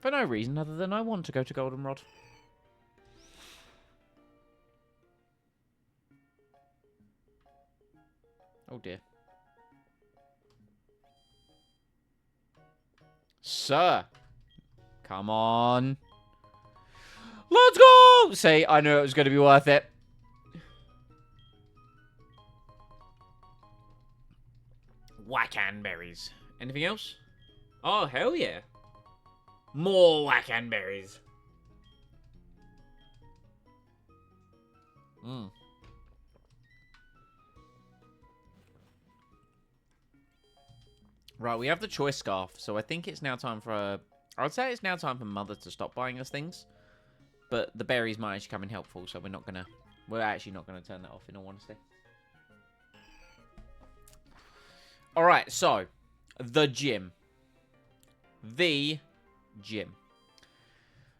For no reason other than I want to go to Goldenrod. Oh dear. Sir. Come on. Let's go! See, I knew it was going to be worth it. Wackanberries. Anything else? Oh, hell yeah. More Wackenberries. Right, we have the choice scarf, so I think it's now time for... I would say it's now time for Mother to stop buying us things. But the berries might actually come in helpful, so we're not going to... We're actually not going to turn that off, in all honesty. Alright, so... The gym. The gym.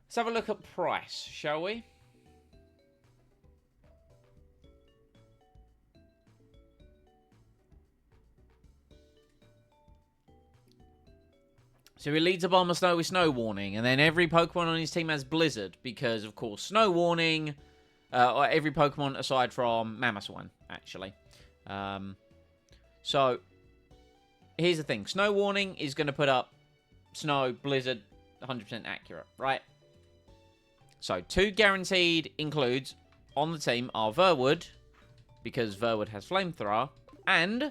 Let's have a look at price, shall we? So he leads a Bomber Snow with Snow Warning, and then every Pokemon on his team has Blizzard, because, of course, Snow Warning, or every Pokemon aside from Mamoswine, actually. So, here's the thing. Snow Warning is going to put up Snow, Blizzard, 100% accurate, right? So, 2 guaranteed includes, on the team, are Verwood, because Verwood has Flamethrower, and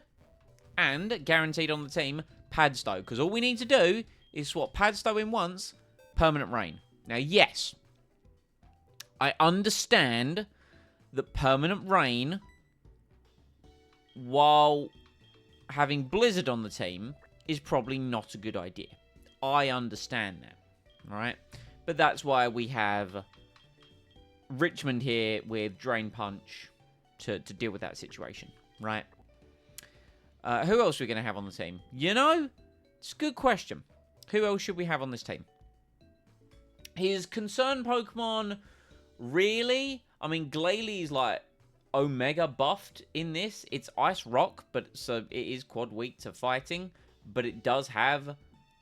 guaranteed on the team, Padstow, because all we need to do is swap Padstow in once, Permanent Rain. Now, yes, I understand that Permanent Rain, while having Blizzard on the team, is probably not a good idea. I understand that, right? But that's why we have Richmond here with Drain Punch to deal with that situation, right? Who else are we going to have on the team? You know, it's a good question. Who else should we have on this team? His concerned Pokemon, really? I mean, Glalie like Omega buffed in this. It's Ice Rock, but so it is quad weak to fighting, but it does have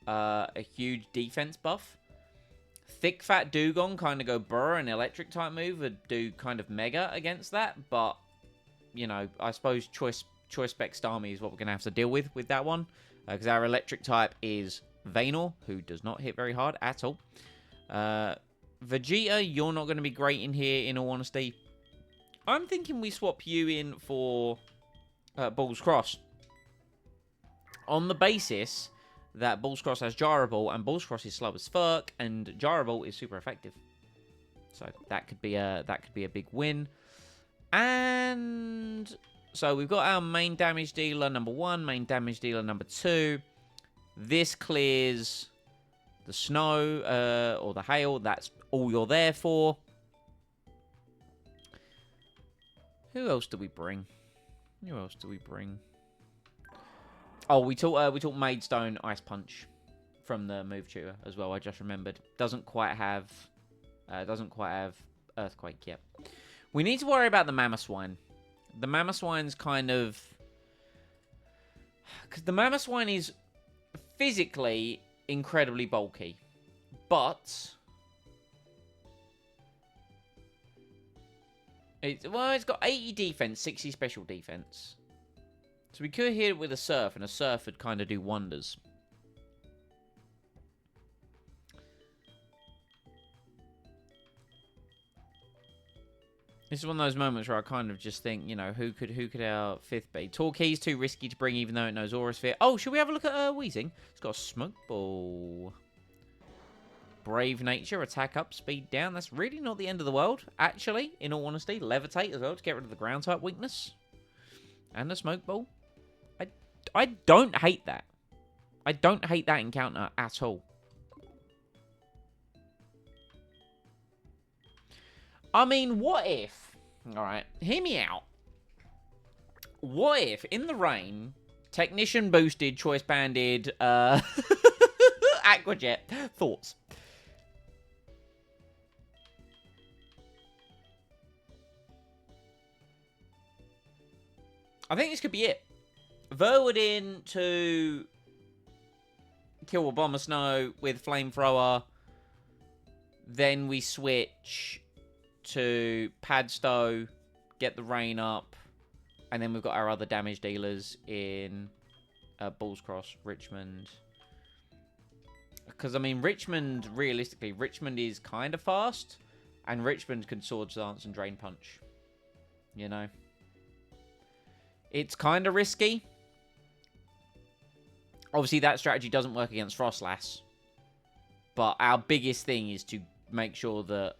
a huge defense buff. Thick Fat Dugong kind of go Burr, and Electric type move would do kind of Mega against that, but, you know, I suppose Choice Spec Starmie is what we're going to have to deal with that one, because our Electric type is Vaynor, who does not hit very hard at all. Vegeta, you're not going to be great in here, in all honesty. I'm thinking we swap you in for Balls Cross. On the basis that Balls Cross has Gyro Ball, and Balls Cross is slow as fuck, and Gyro Ball is super effective. So that could be a big win. And so we've got our main damage dealer number 1, main damage dealer number 2. This clears the snow or the hail. That's all you're there for. Who else do we bring? Who else do we bring? Oh, we took Maidstone Ice Punch from the move tutor as well. I just remembered. Doesn't quite have Earthquake yet. We need to worry about the Mamoswine. The Mamoswine's kind of, because the Mamoswine is physically incredibly bulky, but it's got 80 defense, 60 special defense. So we could hit it with a Surf, and a Surf would kind of do wonders. This is one of those moments where I kind of just think, you know, who could our 5th be? Torquay's too risky to bring, even though it knows Aura Sphere. Oh, should we have a look at Weezing? It's got a Smoke Ball. Brave Nature, attack up, speed down. That's really not the end of the world, actually, in all honesty. Levitate as well to get rid of the ground type weakness. And a Smoke Ball. I don't hate that. I don't hate that encounter at all. I mean, what if... Alright, hear me out. What if, in the rain, Technician boosted, Choice banded, Aquajet? Thoughts? I think this could be it. Verwood in to kill a Bomber Snow with Flamethrower. Then we switch to Padstow, get the rain up, and then we've got our other damage dealers in Balls Cross, Richmond. Because, I mean, Richmond, realistically, Richmond is kind of fast, and Richmond can Swords Dance and Drain Punch. You know? It's kind of risky. Obviously, that strategy doesn't work against Frostlass. But our biggest thing is to make sure that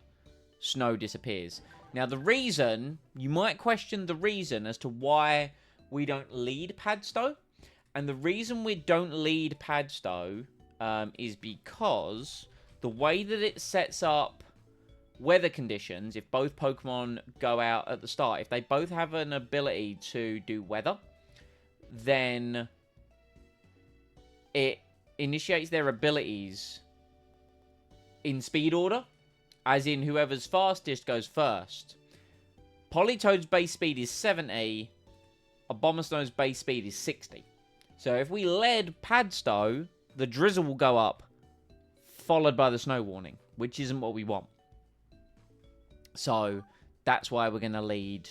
Snow disappears. Now, the reason, you might question the reason as to why we don't lead Padstow. And the reason we don't lead Padstow is because the way that it sets up weather conditions, if both Pokemon go out at the start, if they both have an ability to do weather, then it initiates their abilities in speed order, as in whoever's fastest goes first. Politoed's base speed is 70, Abomasnow's base speed is 60. So if we led Padstow, the drizzle will go up, followed by the snow warning, which isn't what we want. So that's why we're going to lead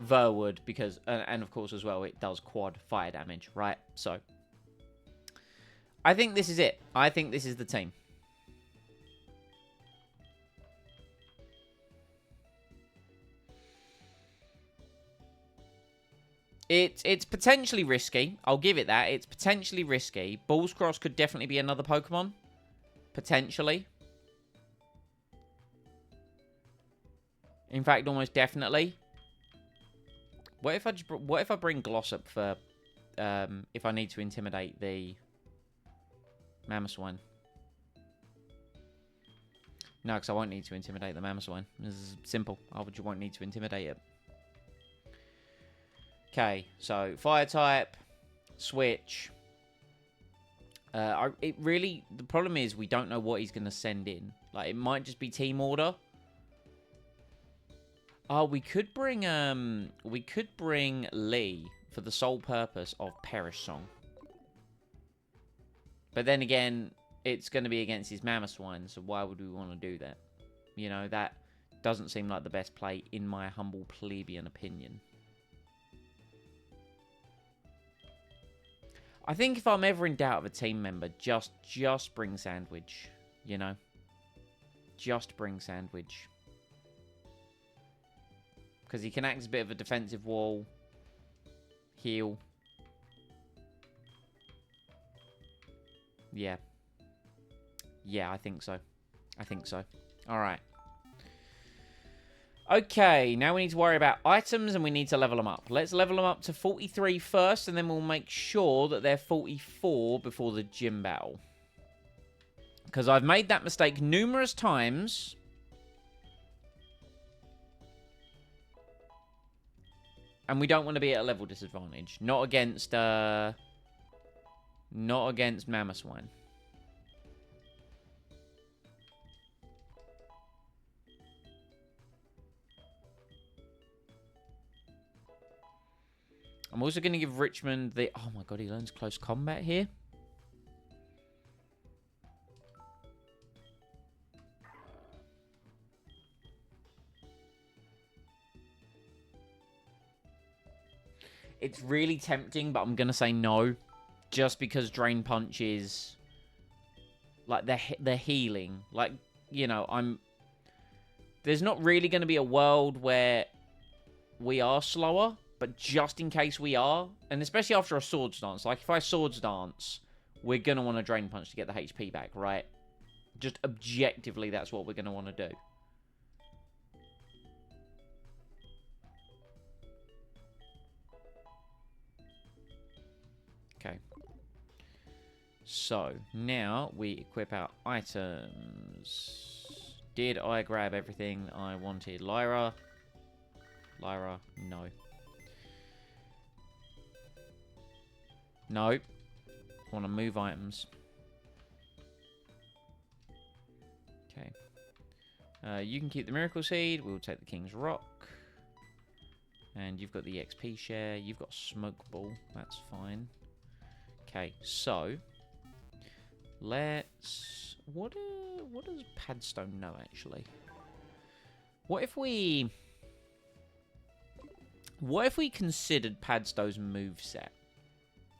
Verwood, because, and of course as well, it does quad fire damage, right? So I think this is it. I think this is the team. It's potentially risky. I'll give it that. It's potentially risky. Balls Cross could definitely be another Pokemon. Potentially. In fact, almost definitely. What if I bring Glossop for if I need to intimidate the Mamoswine? No, because I won't need to intimidate the Mamoswine. This is simple. I won't need to intimidate it. Okay, so fire type, switch. The problem is we don't know what he's going to send in. Like, it might just be team order. Oh, we could bring Lee for the sole purpose of Perish Song. But then again, it's going to be against his Mamoswine, so why would we want to do that? You know, that doesn't seem like the best play in my humble plebeian opinion. I think if I'm ever in doubt of a team member, just bring Sandwich, you know? Just bring Sandwich. Because he can act as a bit of a defensive wall. Heal. Yeah. Yeah, I think so. I think so. Alright. Okay, now we need to worry about items and we need to level them up. Let's level them up to 43 first, and then we'll make sure that they're 44 before the gym battle. Because I've made that mistake numerous times. And we don't want to be at a level disadvantage. Not against Mamoswine. I'm also going to give Richmond the... Oh my god, he learns close combat here. It's really tempting, but I'm going to say no. Just because Drain Punch is... Like, they're healing. Like, you know, There's not really going to be a world where we are slower. But just in case we are, and especially after a Swords Dance, like if I Swords Dance, we're going to want to Drain Punch to get the HP back, right? Just objectively, that's what we're going to want to do. Okay. So, now we equip our items. Did I grab everything I wanted? Lyra? Lyra? No. No. I want to move items. Okay. You can keep the Miracle Seed. We'll take the King's Rock. And you've got the XP share. You've got Smoke Ball. That's fine. Okay, so... Let's... What does Padstone know, actually? What if we considered Padstone's moveset?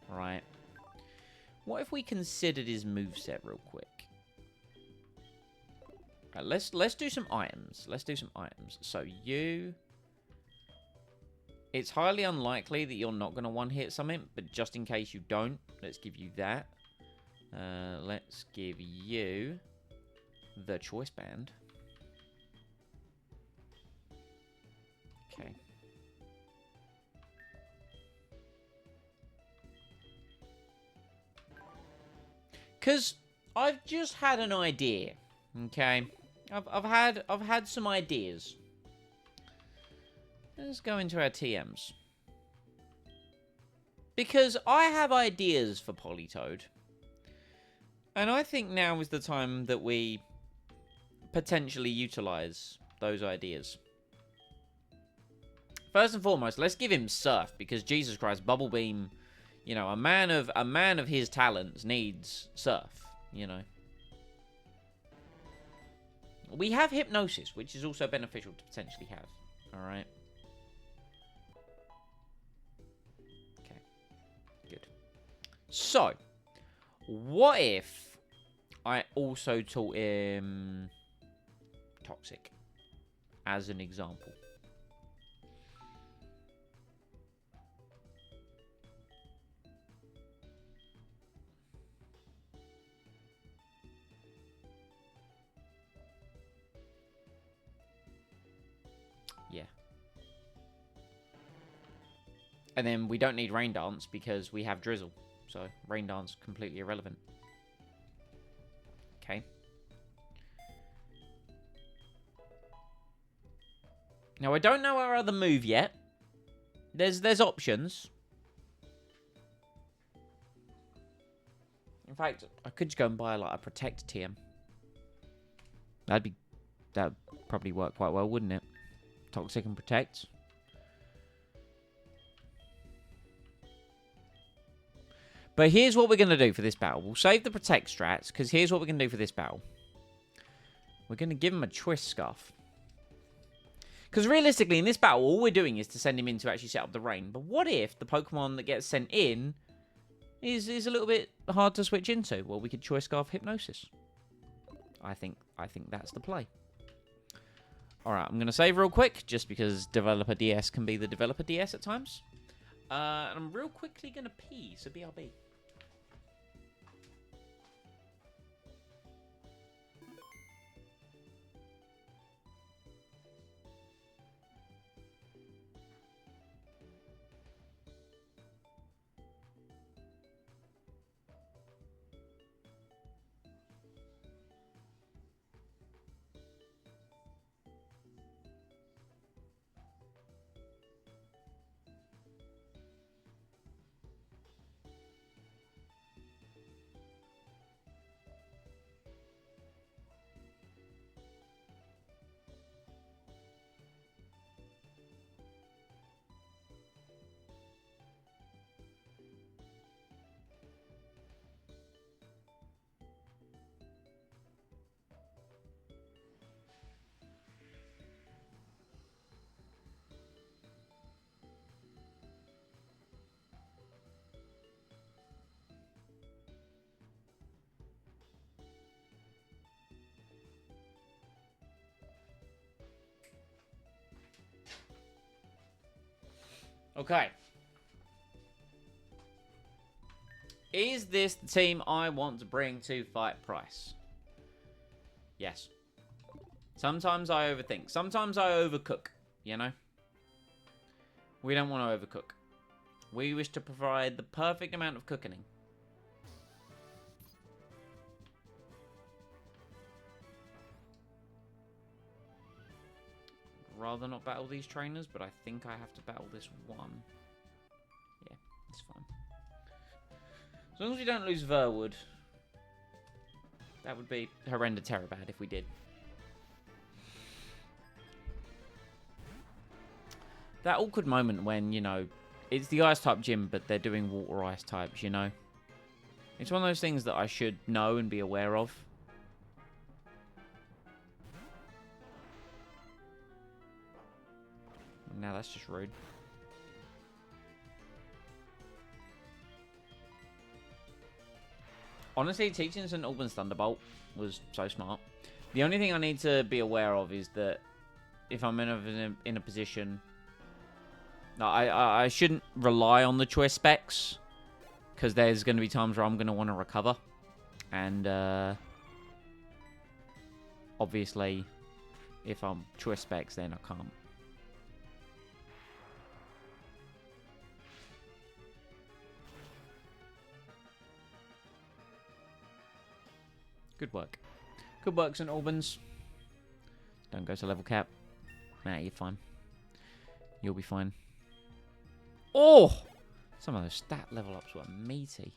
Right. What if we considered his moveset real quick? Right, let's do some items. Let's do some items. So you It's highly unlikely that you're not going to one-hit something, but just in case you don't, let's give you that. Let's give you the choice band. Okay. Because I've just had an idea. Okay. I've had some ideas. Let's go into our TMs. Because I have ideas for Politoed. And I think now is the time that we potentially utilize those ideas. First and foremost, let's give him Surf, because Jesus Christ, Bubble Beam, you know, a man of his talents needs Surf, you know. We have Hypnosis, which is also beneficial to potentially have. Alright. Okay. Good. So, what if I also taught him Toxic, as an example? Yeah. And then we don't need Rain Dance because we have Drizzle. So, Rain Dance completely irrelevant. Okay. Now, I don't know our other move yet. There's options. In fact, I could just go and buy, like, a Protect TM. That'd probably work quite well, wouldn't it? Toxic and Protect. But here's what we're going to do for this battle. We'll save the Protect strats, because here's what we're going to do for this battle. We're going to give him a Twist Scarf. Because realistically, in this battle, all we're doing is to send him in to actually set up the rain. But what if the Pokemon that gets sent in is a little bit hard to switch into? Well, we could Choice Scarf Hypnosis. I think that's the play. Alright, I'm going to save real quick, just because Developer DS can be the Developer DS at times. And I'm real quickly going to pee, so BRB. Okay. Is this the team I want to bring to fight Price? Yes. Sometimes I overthink. Sometimes I overcook, you know? We don't want to overcook. We wish to provide the perfect amount of cooking. Rather not battle these trainers, but I think I have to battle this one. Yeah, it's fine. As long as we don't lose Verwood. That would be horrendous bad if we did. That awkward moment when, you know, it's the Ice-type gym, but they're doing Water-Ice types, you know? It's one of those things that I should know and be aware of. Now that's just rude. Honestly, teaching St. Albans Thunderbolt was so smart. The only thing I need to be aware of is that if I'm in a position No, I shouldn't rely on the choice specs, because there's going to be times where I'm going to want to recover. And obviously, if I'm choice specs, then I can't. Good work. Good work, St. Albans. Don't go to level cap. Nah, you're fine. You'll be fine. Oh! Some of those stat level ups were meaty.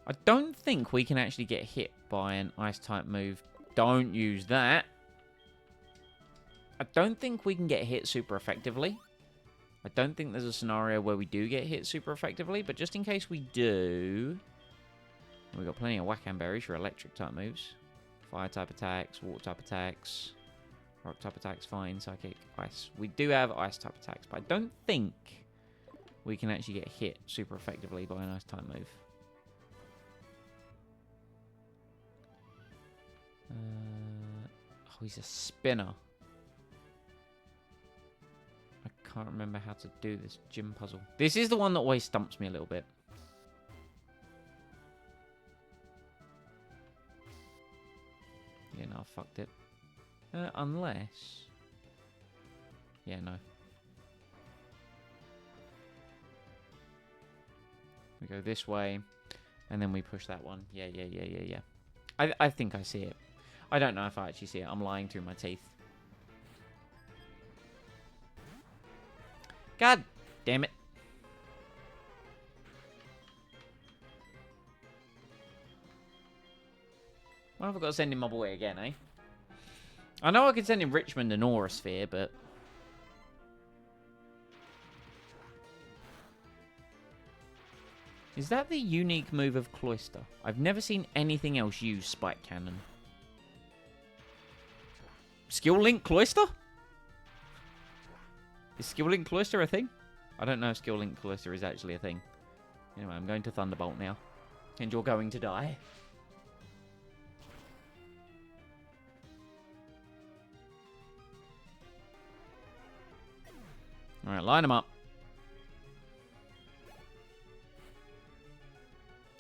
I don't think we can actually get hit by an ice-type move. Don't use that. I don't think we can get hit super effectively. I don't think there's a scenario where we do get hit super effectively, but just in case we do... We've got plenty of Whack-A berries for electric-type moves. Fire-type attacks, water-type attacks, rock-type attacks, fine, psychic, ice. We do have ice-type attacks, but I don't think we can actually get hit super effectively by an ice-type move. Oh, he's a spinner. I can't remember how to do this gym puzzle. This is the one that always stumps me a little bit. Yeah, no, I fucked it. Unless... Yeah, no. We go this way, and then we push that one. Yeah. I think I see it. I don't know if I actually see it. I'm lying through my teeth. God damn it. Why have I got to send him my boy again, eh? I know I could send him Richmond and Aura Sphere, but... Is that the unique move of Cloyster? I've never seen anything else use Spike Cannon. Skill Link Cloyster? Is Skill Link Cloyster a thing? I don't know if Skill Link Cloyster is actually a thing. Anyway, I'm going to Thunderbolt now. And you're going to die. Alright, line them up.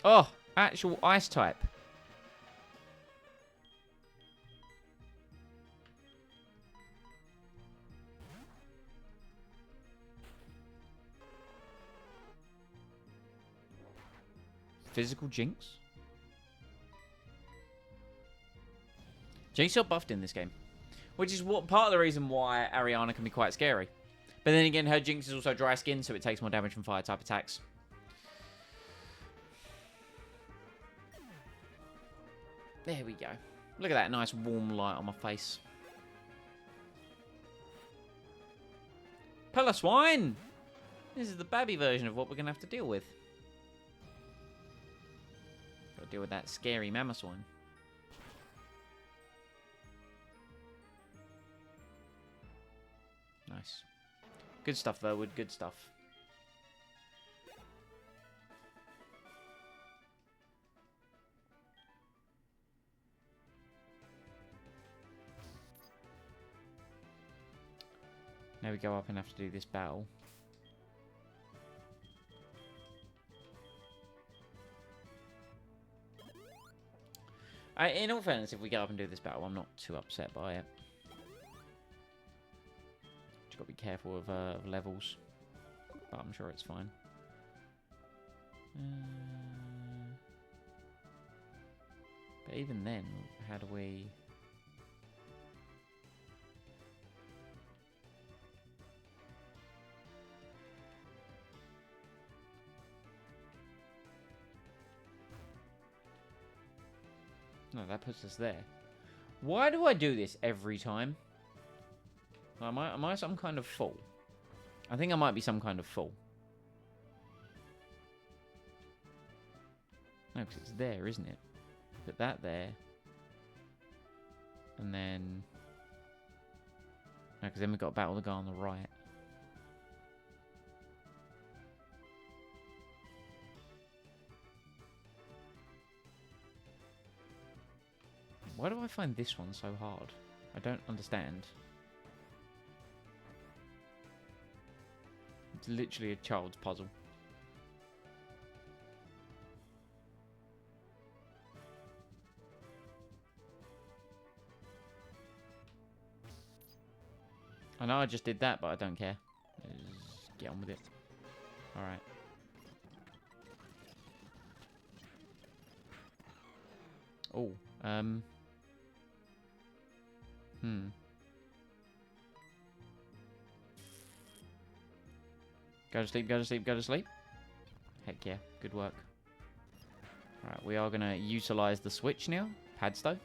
Oh, actual ice type. Physical Jinx. Jinx got buffed in this game. Which is what part of the reason why Ariana can be quite scary. But then again, her Jinx is also dry skin, so it takes more damage from fire type attacks. There we go. Look at that nice warm light on my face. Piloswine! This is the babby version of what we're going to have to deal with. Got to deal with that scary Mamoswine. Nice. Good stuff, Verwood. Good stuff. Now we go up and have to do this battle. In all fairness, if we go up and do this battle, I'm not too upset by it. Just got to be careful of levels, but I'm sure it's fine. But even then, how do we... No, that puts us there. Why do I do this every time? Am I some kind of fool? I think I might be some kind of fool. No, because it's there, isn't it? Put that there. And then... No, because then we've got to battle the guy on the right. Why do I find this one so hard? I don't understand. It's literally a child's puzzle. I know I just did that, but I don't care. Just get on with it. Alright. Oh, Go to sleep, go to sleep, go to sleep. Heck yeah, good work. Alright, we are going to utilize the switch now. Padstow.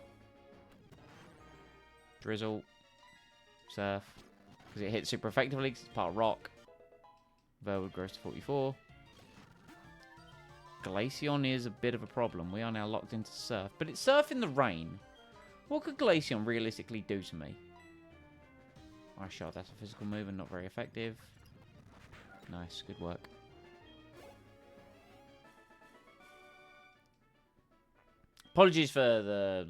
Drizzle. Surf. Because it hits super effectively because it's part of rock. Verwood grows to 44. Glaceon is a bit of a problem. We are now locked into Surf. But it's Surf in the rain. What could Glaceon realistically do to me? Ice Shot, that's a physical move and not very effective. Nice, good work. Apologies for the,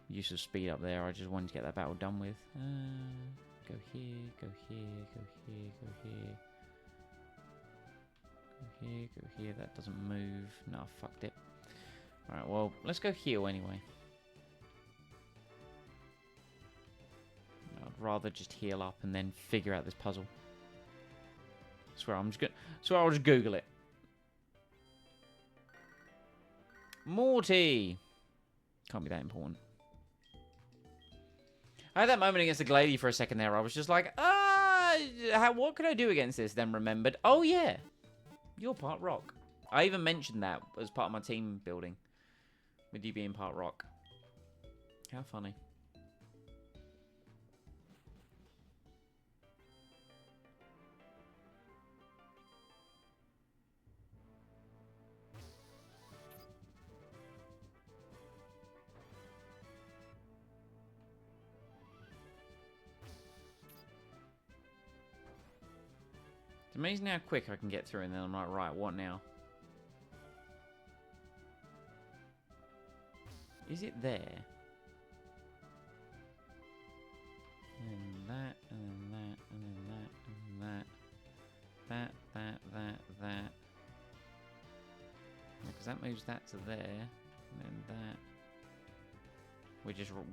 use of speed up there. I just wanted to get that battle done with. Go here, go here, go here, go here. Go here, go here. That doesn't move. No, I fucked it. Alright, well, let's go heal anyway. I'd rather just heal up and then figure out this puzzle. I swear I'll just Google it. Morty! Can't be that important. I had that moment against the Glady for a second there. I was just like, what could I do against this? Then remembered, oh yeah, you're part rock. I even mentioned that as part of my team building. With you being part rock. How funny. It's amazing how quick I can get through, and then I'm like, right, what now? Is it there? And then that, and then that, and then that, and then that. That. Because that moves that to there, and then that.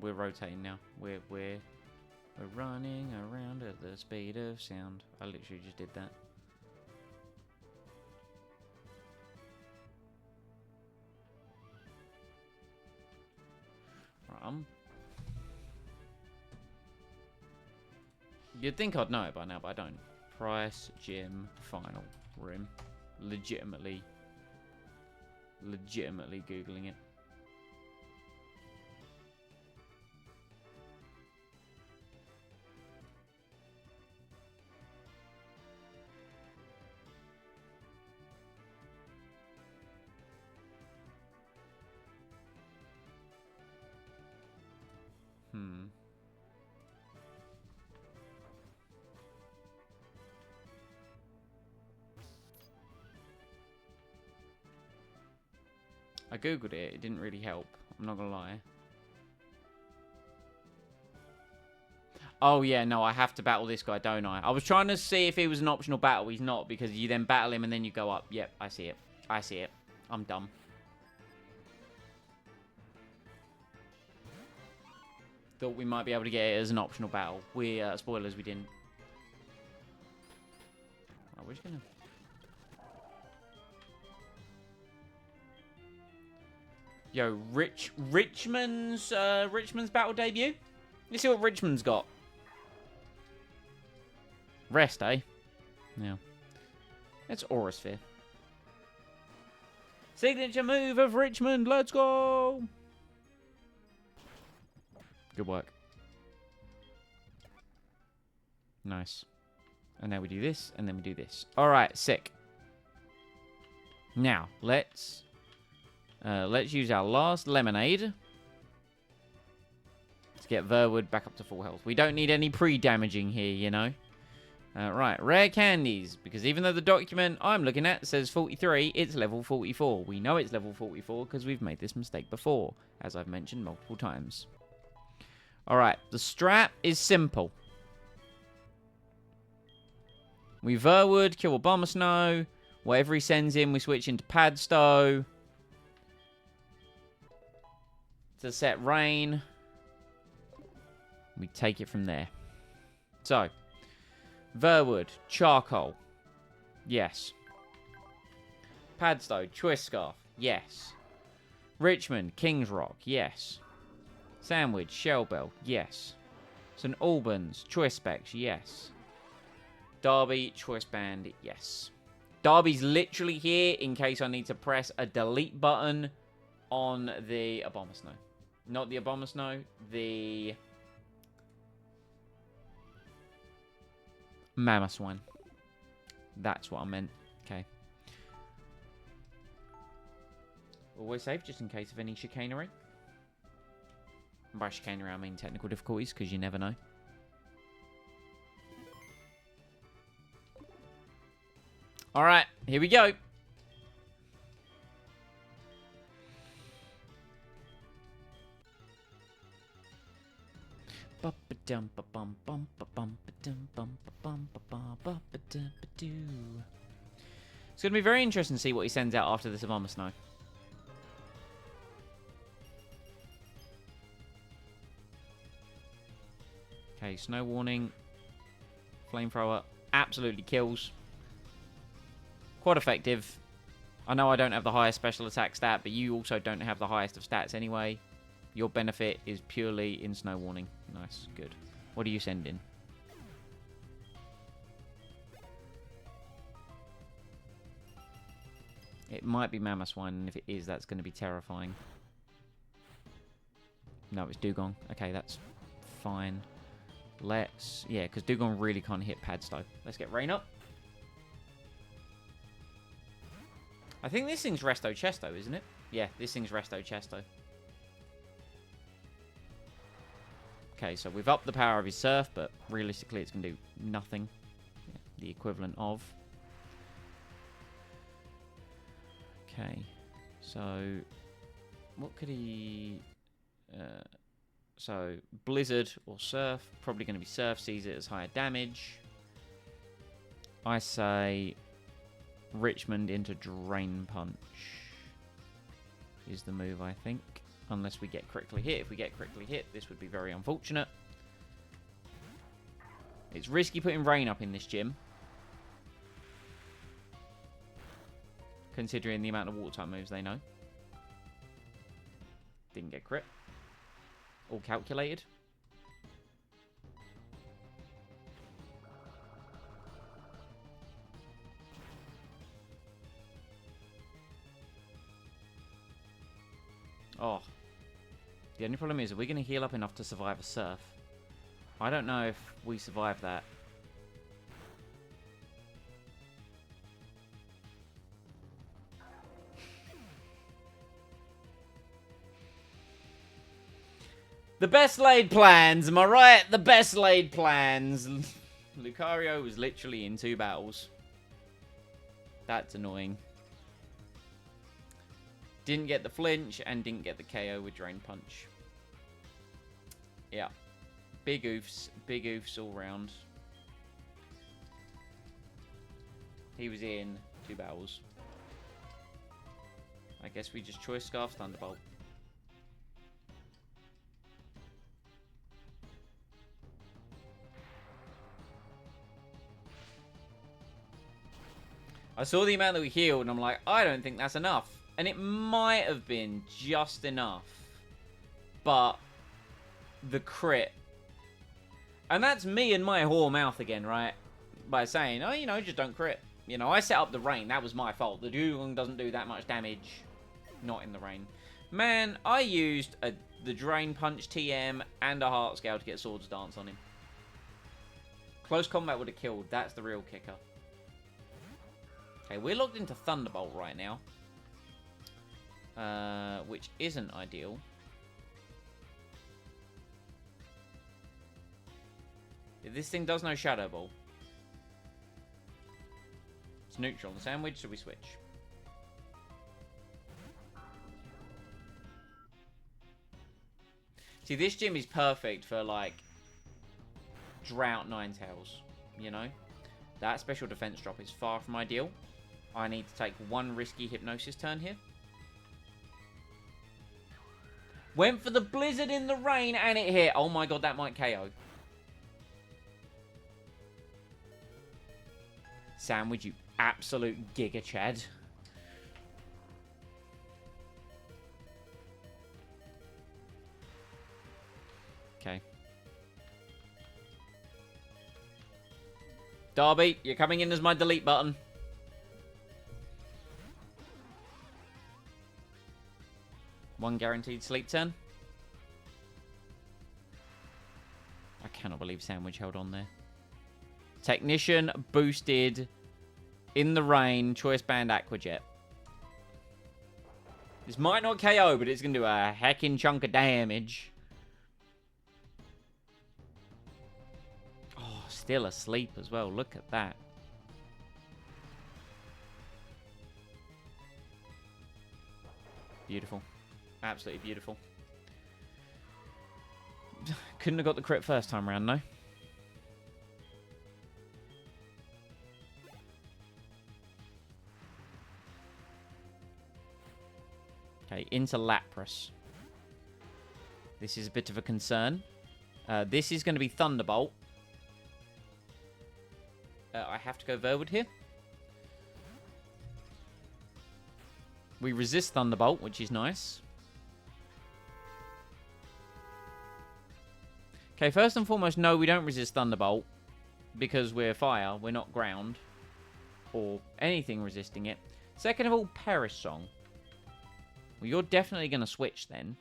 We're rotating now. We're running around at the speed of sound. I literally just did that. You'd think I'd know it by now, but I don't. Price, gym, final room. Legitimately Googling it. I googled it, it didn't really help. I'm not gonna lie. Oh yeah, no, I have to battle this guy, don't I? I was trying to see if he was an optional battle. He's not, because you then battle him and then you go up. Yep, I see it. I see it. I'm dumb. Thought we might be able to get it as an optional battle. Spoilers, we didn't. Oh, we're just gonna... Yo, Richmond's battle debut? Let's see what Richmond's got. Rest, eh? Yeah. It's Aura Sphere. Signature move of Richmond. Let's go. Good work. Nice. And now we do this, and then we do this. All right, sick. Now, let's use our last lemonade to get Verwood back up to full health. We don't need any pre-damaging here, you know. Right, rare candies. Because even though the document I'm looking at says 43, it's level 44. We know it's level 44 because we've made this mistake before, as I've mentioned multiple times. Alright, the strat is simple. We Verwood, kill Abomasnow. Whatever he sends in, we switch into Padstow. To set Rain. We take it from there. So, Verwood, Charcoal. Yes. Padstow, Choice Scarf. Yes. Richmond, King's Rock. Yes. Sandwich, Shellbell. Yes. St. Albans, Choice Specs. Yes. Derby, Choice Band. Yes. Derby's literally here in case I need to press a delete button on the Abomasnow. Not the Abomasnow, the Mamoswine. That's what I meant. Okay. Always save just in case of any chicanery. And by chicanery I mean technical difficulties, because you never know. Alright, here we go. It's going to be very interesting to see what he sends out after this Abomasnow. Okay, Snow Warning. Flamethrower. Absolutely kills. Quite effective. I know I don't have the highest special attack stat, but you also don't have the highest of stats anyway. Your benefit is purely in Snow Warning. Nice, good. What do you send in? It might be Mamoswine, and if it is, that's going to be terrifying. No, it's Dugong. Okay, that's fine. Let's... Yeah, because Dugong really can't hit Padstow. Let's get Rain up. I think this thing's Resto Chesto, isn't it? Yeah, this thing's Resto Chesto. Okay, so we've upped the power of his Surf, but realistically it's going to do nothing. Yeah, the equivalent of. Okay, so what could he... so Blizzard or Surf, probably going to be Surf, sees it as higher damage. I say Richmond into Drain Punch is the move, I think. Unless we get critically hit. If we get critically hit, this would be very unfortunate. It's risky putting Rain up in this gym, considering the amount of water type moves they know. Didn't get crit. All calculated. Oh. The only problem is, are we going to heal up enough to survive a Surf? I don't know if we survive that. The best laid plans, am I right? The best laid plans. Lucario was literally in 2 battles. That's annoying. Didn't get the flinch and didn't get the KO with Drain Punch. Yeah. Big oofs all round. He was in 2 battles. I guess we just Choice Scarf Thunderbolt. I saw the amount that we healed and I'm like, I don't think that's enough. And it might have been just enough. But the crit. And that's me and my whore mouth again, right? By saying, oh, you know, just don't crit. You know, I set up the rain. That was my fault. The Dugong doesn't do that much damage. Not in the rain. Man, I used the Drain Punch TM and a Heart Scale to get Swords Dance on him. Close combat would have killed. That's the real kicker. Okay, we're locked into Thunderbolt right now. Which isn't ideal. This thing does no Shadow Ball. It's neutral on the sandwich, so we switch. See, this gym is perfect for, like, Drought Ninetales, you know? That special defense drop is far from ideal. I need to take one risky hypnosis turn here. Went for the blizzard in the rain and it hit. Oh my god, that might KO. Sandwich, you absolute Giga Chad. Okay. Darby, you're coming in as my delete button. One guaranteed sleep turn. I cannot believe Sandwich held on there. Technician boosted in the rain. Choice band Aquajet. This might not KO, but it's going to do a heckin' chunk of damage. Oh, still asleep as well. Look at that. Beautiful. Absolutely beautiful. Couldn't have got the crit first time around, though. Okay, into Lapras. This is a bit of a concern. This is going to be Thunderbolt. I have to go Verwood here. We resist Thunderbolt, which is nice. Okay, first and foremost, no, we don't resist Thunderbolt. Because we're fire, we're not ground. Or anything resisting it. Second of all, Perish Song. Well, you're definitely going to switch then.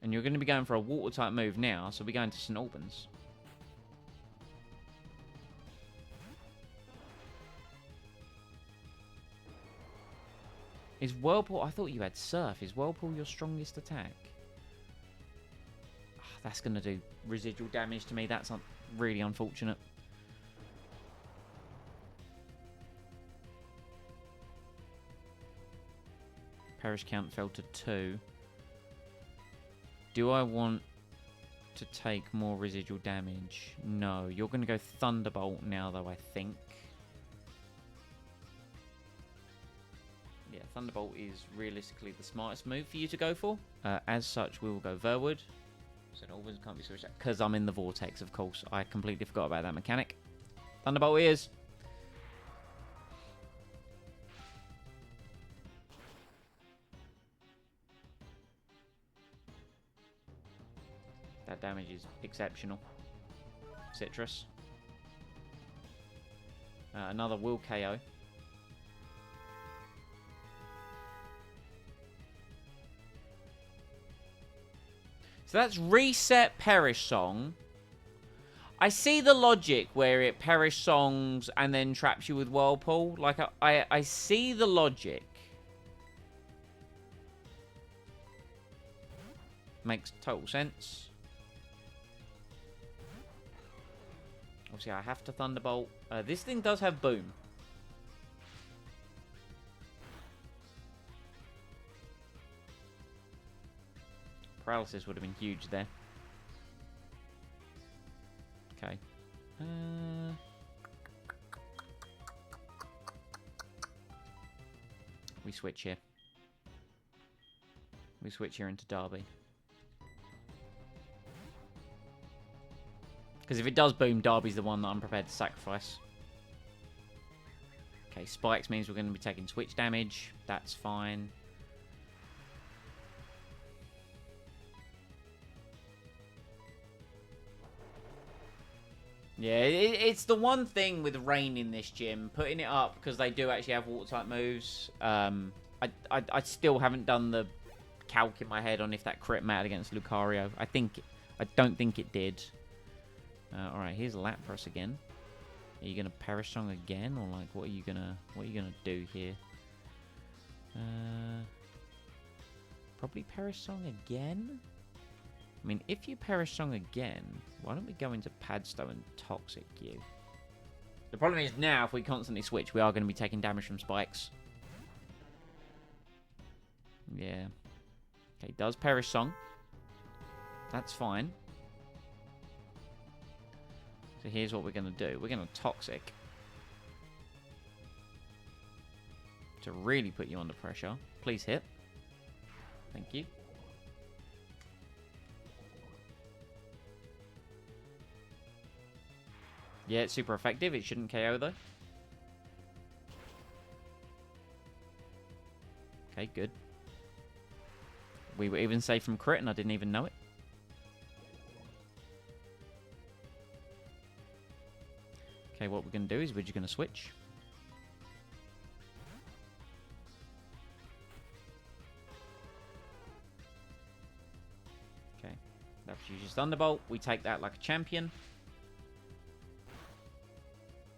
And you're going to be going for a water-type move now, so we're going to St. Albans. Is Whirlpool... I thought you had Surf. Is Whirlpool your strongest attack? Oh, that's going to do residual damage to me. That's really unfortunate. Perish count fell to 2. Do I want to take more residual damage? No. You're going to go Thunderbolt now, though, I think. Yeah, Thunderbolt is realistically the smartest move for you to go for. As such, we will go Verwood. So Albans can't be switched out. Because I'm in the Vortex, of course. I completely forgot about that mechanic. Thunderbolt is. That damage is exceptional. Citrus. Another will KO. So that's reset Perish Song. I see the logic where it Perish Songs and then traps you with Whirlpool. Like, I see the logic. Makes total sense. Obviously, I have to Thunderbolt. This thing does have Boom. Paralysis would have been huge there. Okay. We switch here. We switch here into Derby. Because if it does boom, Derby's the one that I'm prepared to sacrifice. Okay, Spikes means we're going to be taking switch damage. That's fine. Yeah, it's the one thing with rain in this gym. Putting it up because they do actually have water-type moves. I still haven't done the calc in my head on if that crit mattered against Lucario. I don't think it did. Alright, here's Lapras again. Are you gonna Perish Song again? Or like what are you gonna do here? Probably Perish Song again? I mean, if you Perish Song again, why don't we go into Padstow and Toxic you? The problem is now, if we constantly switch, we are going to be taking damage from Spikes. Yeah. Okay, does Perish Song. That's fine. So here's what we're going to do. We're going to Toxic. To really put you under pressure. Please hit. Thank you. Yeah, it's super effective. It shouldn't KO, though. Okay, good. We were even safe from crit, and I didn't even know it. Okay, what we're going to do is we're just going to switch. Okay, that uses Thunderbolt. We take that like a champion.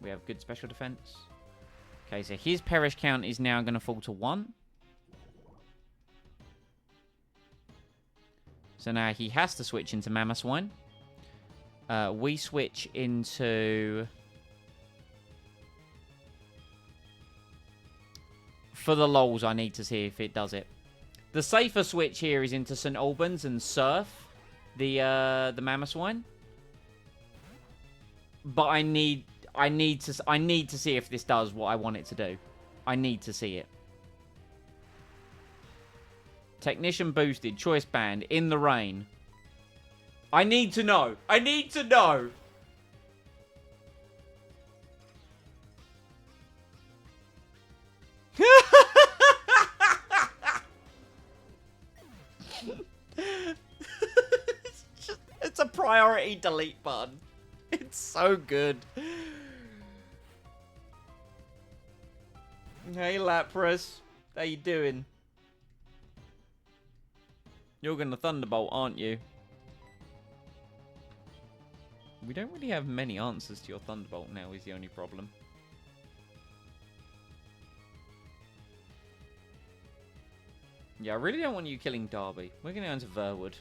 We have good special defense. Okay, so his perish count is now going to fall to 1. So now he has to switch into Mamoswine. We switch into... For the lols, I need to see if it does it. The safer switch here is into St. Albans and Surf, the Mamoswine. But I need to see if this does what I want it to do. I need to see it. Technician boosted, choice band, in the rain. I need to know. I need to know. It's a priority delete button. It's so good. Hey, Lapras. How you doing? You're gonna Thunderbolt, aren't you? We don't really have many answers to your Thunderbolt now, is the only problem. Yeah, I really don't want you killing Derby. We're gonna go into Verwood.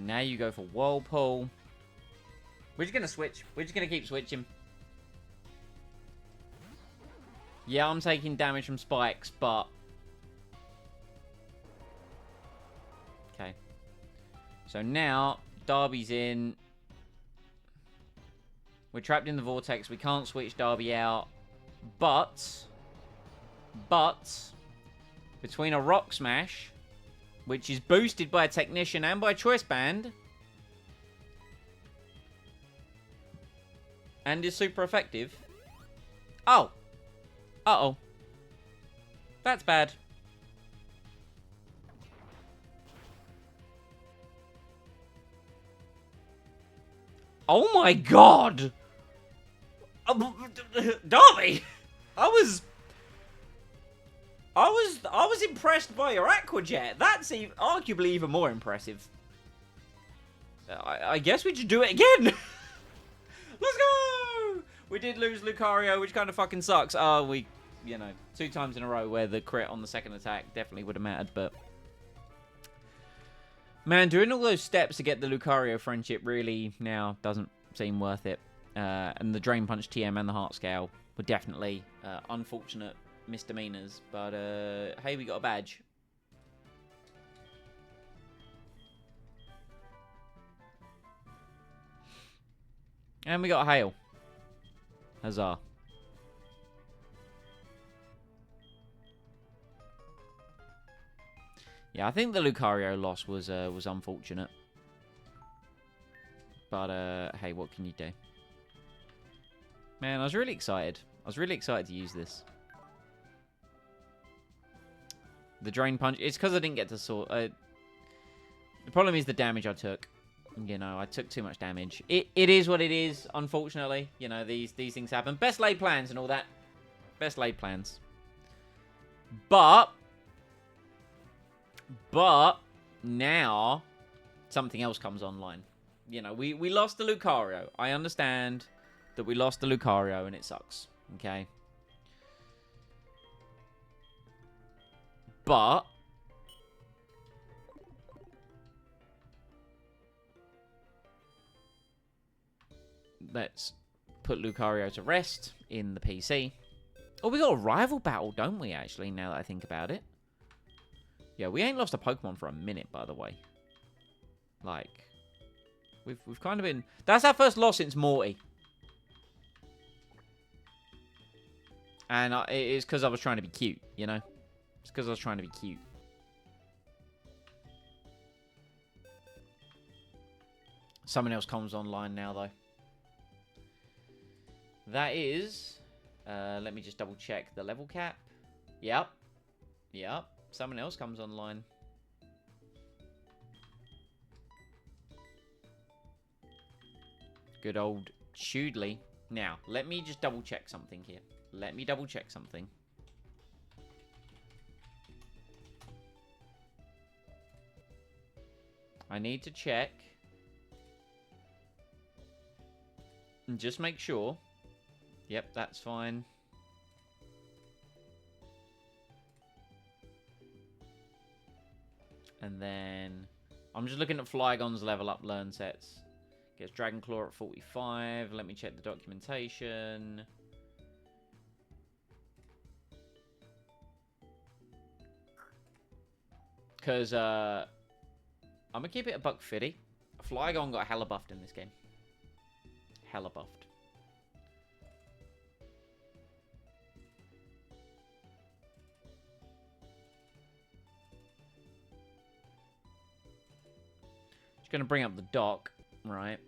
Now you go for Whirlpool. We're just going to switch. We're just going to keep switching. Yeah, I'm taking damage from spikes, but... Okay. So now, Darby's in. We're trapped in the Vortex. We can't switch Darby out. But... Between a Rock Smash... which is boosted by a Technician and by Choice Band. And is super effective. Oh. Uh-oh. That's bad. Oh my god! Darby! I was impressed by your Aqua Jet. That's arguably even more impressive. I guess we should do it again. Let's go! We did lose Lucario, which kind of fucking sucks. We, 2 times in a row where the crit on the second attack definitely would have mattered, but... Man, doing all those steps to get the Lucario friendship really now doesn't seem worth it. And the Drain Punch TM and the Heart Scale were definitely unfortunate misdemeanors, but hey, we got a badge. And we got Hail. Huzzah. Yeah, I think the Lucario loss was unfortunate. But hey, what can you do? Man, I was really excited. I was really excited to use this. The Drain Punch. It's because I didn't get to sort. The problem is the damage I took. I took too much damage. It is what it is, unfortunately. These things happen. Best laid plans and all that. Best laid plans. But now something else comes online. We lost the Lucario. I understand that we lost the Lucario and it sucks. Okay. But let's put Lucario to rest in the PC. Oh, we got a rival battle, don't we, actually, now that I think about it? Yeah, we ain't lost a Pokemon for a minute, by the way. Like, we've kind of been... That's our first loss since Morty. And it's because I was trying to be cute, you know? It's because I was trying to be cute. Someone else comes online now, though. That is... let me just double check the level cap. Yep. Yep. Someone else comes online. Good old Chudley. Now, let me just double check something here. Let me double check something. I need to check. And just make sure. Yep, that's fine. And then I'm just looking at Flygon's level up learn sets. Gets Dragon Claw at 45. Let me check the documentation. Because I'm going to keep it a $150. Flygon got hella buffed in this game. Hella buffed. Just going to bring up the dock, right?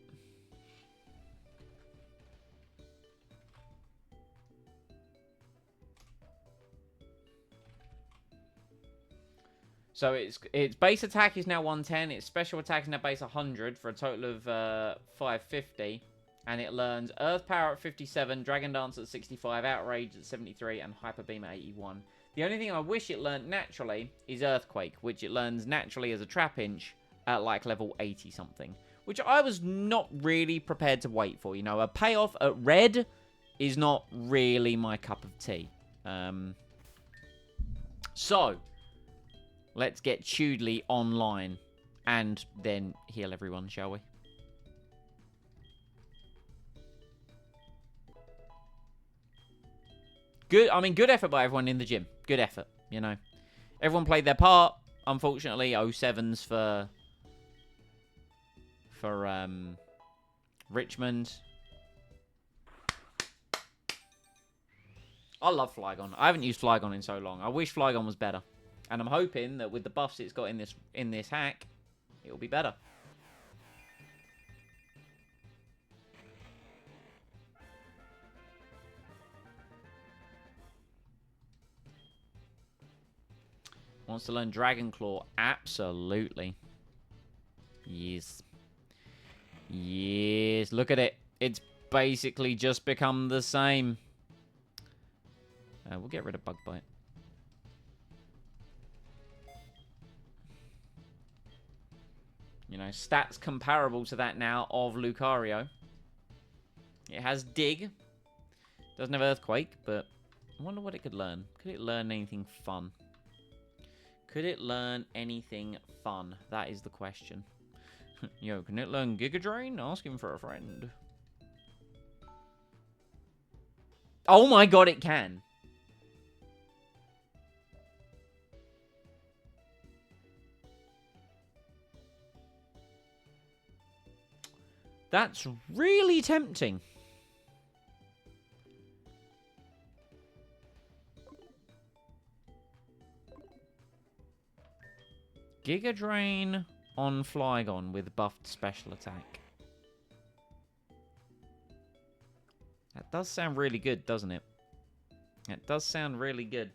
So its base attack is now 110. Its special attack is now base 100 for a total of 550. And it learns Earth Power at 57, Dragon Dance at 65, Outrage at 73, and Hyper Beam at 81. The only thing I wish it learned naturally is Earthquake, which it learns naturally as a Trapinch at like level 80 something, which I was not really prepared to wait for. You know, a payoff at red is not really my cup of tea. So let's get Chudley online and then heal everyone, shall we? Good, I mean, good effort by everyone in the gym. Good effort, you know. Everyone played their part. Unfortunately, 07s for Richmond. I love Flygon. I haven't used Flygon in so long. I wish Flygon was better. And I'm hoping that with the buffs it's got in this hack, it'll be better. Wants to learn Dragon Claw? Absolutely. Yes. Yes. Look at it. It's basically just become the same. We'll get rid of Bug Bite. You know, stats comparable to that now of Lucario. It has Dig. Doesn't have Earthquake, but I wonder what it could learn. Could it learn anything fun? Could it learn anything fun? That is the question. Yo, can it learn Giga Drain? Ask him for a friend. Oh my god, it can. That's really tempting. Giga Drain on Flygon with buffed special attack. That does sound really good, doesn't it? It does sound really good.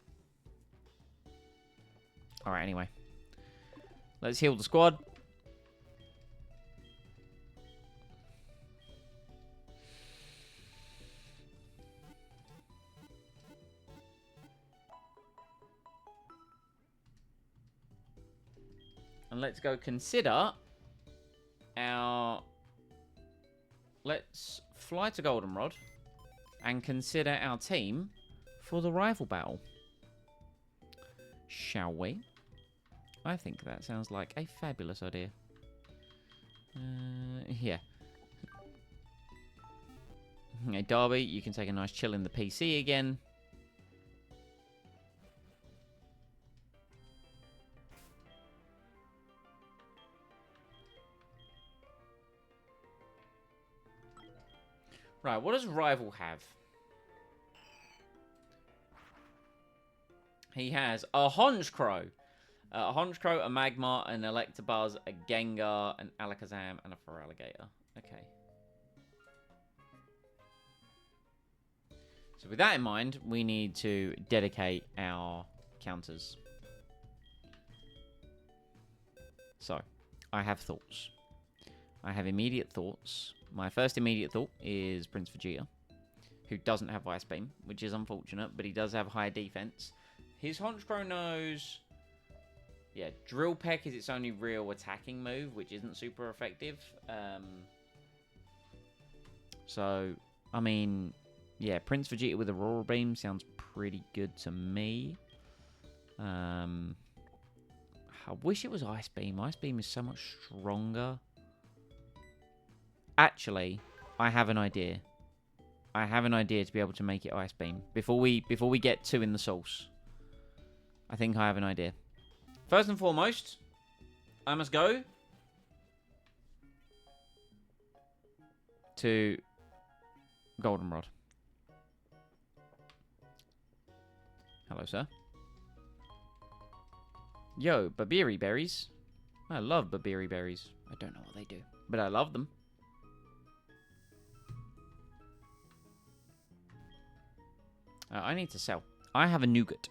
Alright, anyway. Let's heal the squad. And let's go consider our... Let's fly to Goldenrod and consider our team for the rival battle. shall we? I think that sounds like a fabulous idea. Yeah. Hey, Darby, you can take a nice chill in the PC again. Right, what does Rival have? He has a Honchkrow. A Honchkrow, a Magmar, an Electabuzz, a Gengar, an Alakazam, and a Feraligatr. Okay. So with that in mind, we need to dedicate our counters. So, I have thoughts. I have immediate thoughts. My first immediate thought is Prince Vegeta, who doesn't have Ice Beam, which is unfortunate, but he does have higher defense. His Honchkrow knows... Yeah, Drill Peck is its only real attacking move, which isn't super effective. So, I mean... Yeah, Prince Vegeta with Aurora Beam sounds pretty good to me. I wish it was Ice Beam. Ice Beam is so much stronger. Actually, I have an idea. I have an idea to be able to make it Ice Beam. Before we get 2 in the sauce. I think I have an idea. First and foremost, I must go to Goldenrod. Hello, sir. Yo, Babiri berries. I love Babiri berries. I don't know what they do, but I love them. I need to sell. I have a nougat.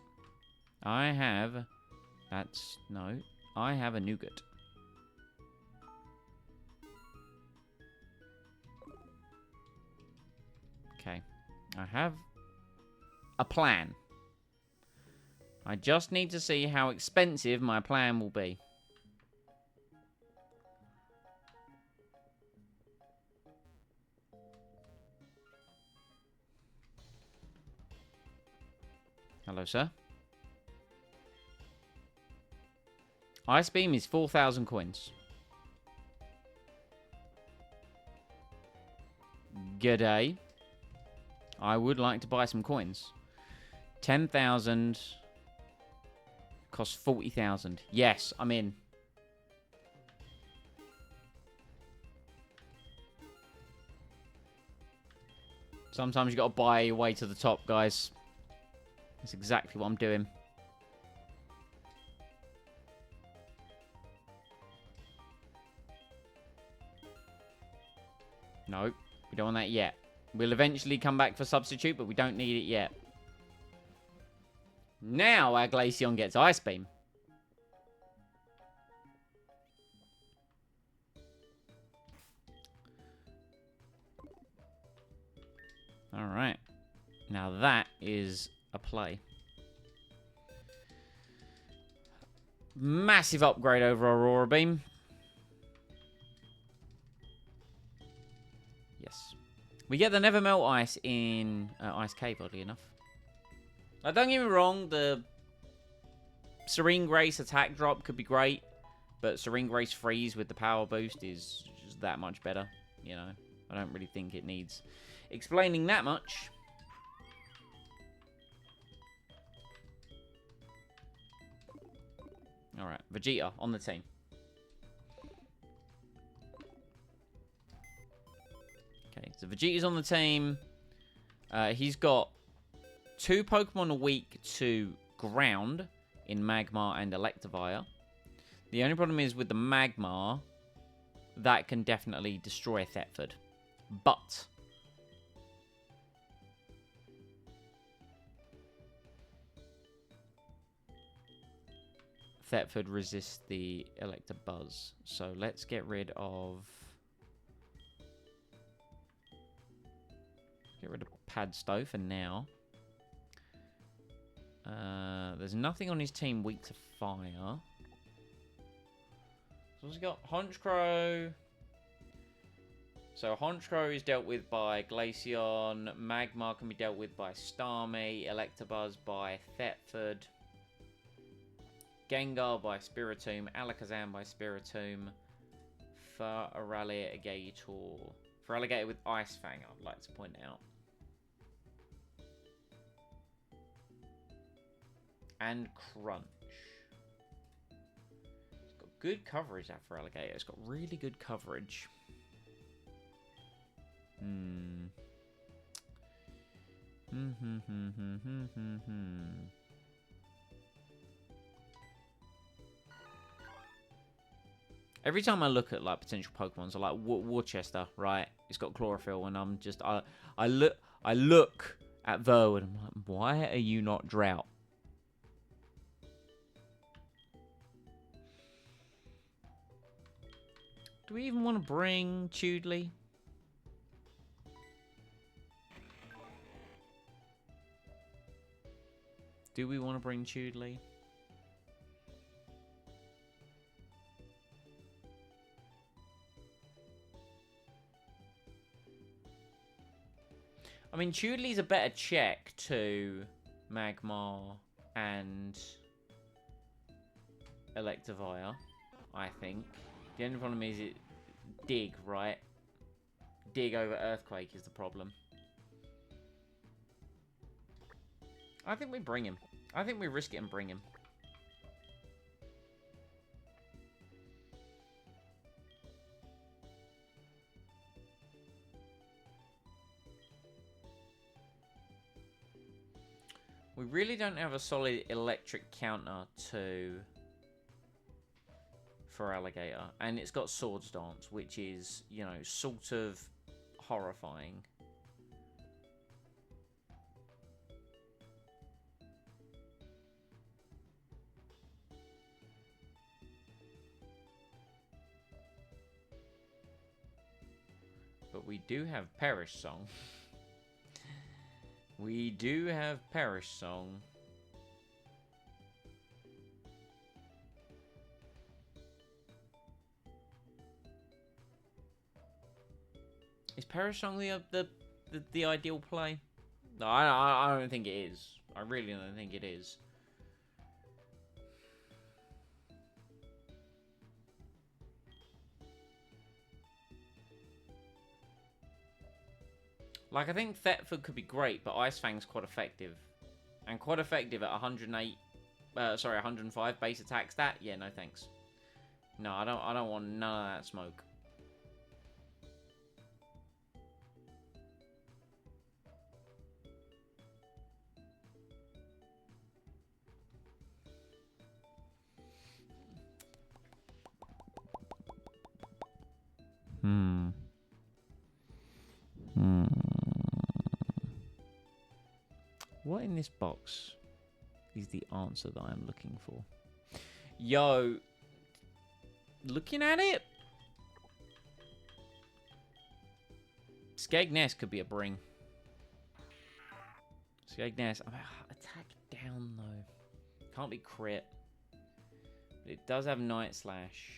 I have... That's... No. I have a nougat. Okay. I have a plan. I just need to see how expensive my plan will be. Hello, sir. Ice Beam is 4,000 coins. G'day. I would like to buy some coins. 10,000... Costs 40,000. Yes, I'm in. Sometimes you got to buy your way to the top, guys. That's exactly what I'm doing. Nope, we don't want that yet. We'll eventually come back for substitute, but we don't need it yet. Now our Glaceon gets Ice Beam. Alright. Now that is a play. Massive upgrade over Aurora Beam. Yes. We get the Never Melt Ice in Ice Cave, oddly enough. Now, don't get me wrong, the Serene Grace attack drop could be great, but Serene Grace Freeze with the power boost is just that much better, you know. I don't really think it needs explaining that much. Alright, Vegeta on the team. Okay, so Vegeta's on the team. He's got 2 Pokemon a week to ground in Magmar and Electivire. The only problem is with the Magmar, that can definitely destroy Thetford. But Thetford resists the Electabuzz. So let's get rid of... Get rid of Padstow for now. There's nothing on his team weak to fire. So he's got Honchkrow. So Honchkrow is dealt with by Glaceon. Magmar can be dealt with by Starmie. Electabuzz by Thetford. Gengar by Spiritomb, Alakazam by Spiritomb, Feraligatr. Feraligatr with Ice Fang, I'd like to point out. And Crunch. It's got good coverage, that Feraligatr. It's got really good coverage. Every time I look at like potential Pokemons, I like Worcester, right? It's got chlorophyll, and I'm just I look at Verwood, and I'm like, why are you not Drought? Do we even want to bring Chudley? Do we want to bring Chudley? I mean, Chudley's a better check to Magmar and Electivire, I think. The only problem is it Dig, right? Dig over Earthquake is the problem. I think we bring him. I think we risk it and bring him. We really don't have a solid electric counter to Feraligatr, and it's got Swords Dance, which is, you know, sort of horrifying. But we do have Perish Song. We do have Perish Song. Is Perish Song the ideal play? No, I don't think it is. I really don't think it is. Like, I think Thetford could be great, but Ice Fang's quite effective. And quite effective at 105 base attack stat. Yeah, no thanks. No, I don't want none of that smoke. What in this box is the answer that I'm looking for? Yo, looking at it, Skegness could be a bring. Skegness, attack down though. Can't be crit. But it does have Night Slash.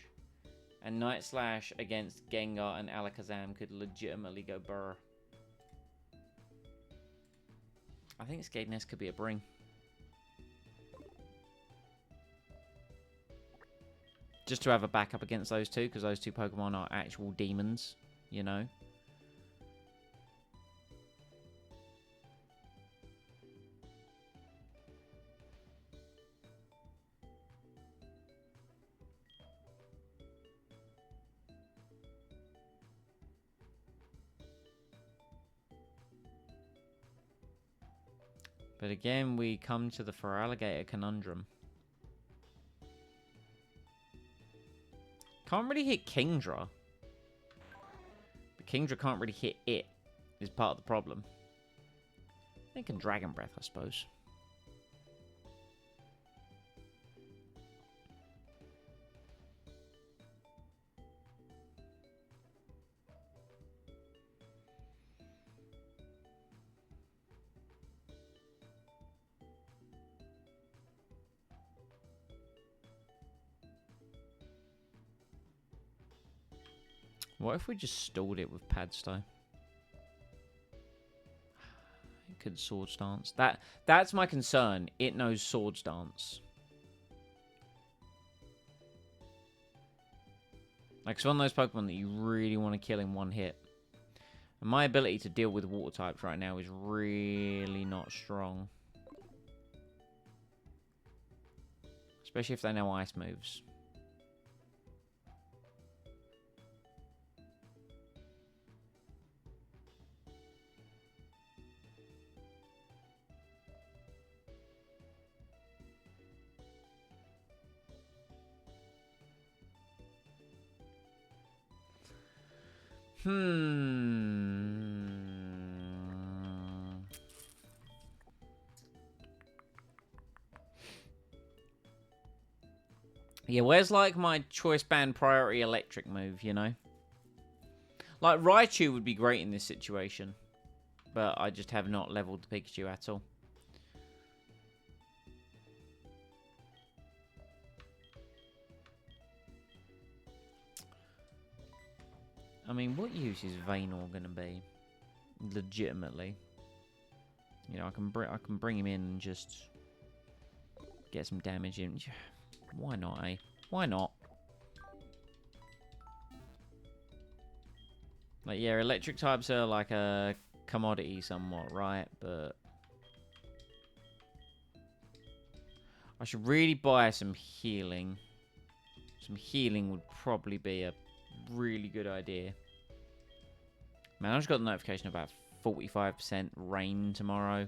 And Night Slash against Gengar and Alakazam could legitimately go burr. I think Skegness could be a bring. Just to have a backup against those two, because those two Pokemon are actual demons, you know. But again, we come to the Feraligatr conundrum. Can't really hit Kingdra. But Kingdra can't really hit it, is part of the problem. They can Dragon Breath, I suppose. What if we just stalled it with Padstow? It could Swords Dance. That's my concern. It knows Swords Dance. Like, it's one of those Pokemon that you really want to kill in one hit. And my ability to deal with water types right now is really not strong. Especially if they know ice moves. Yeah, where's like my choice band priority electric move, you know? Like Raichu would be great in this situation. But I just have not leveled the Pikachu at all. I mean, what use is Vaynor going to be? Legitimately. You know, I can bring him in and just get some damage in. Why not, eh? Why not? Like, yeah, electric types are like a commodity somewhat, right? But I should really buy some healing. Some healing would probably be a really good idea. Man, I just got the notification about 45% rain tomorrow.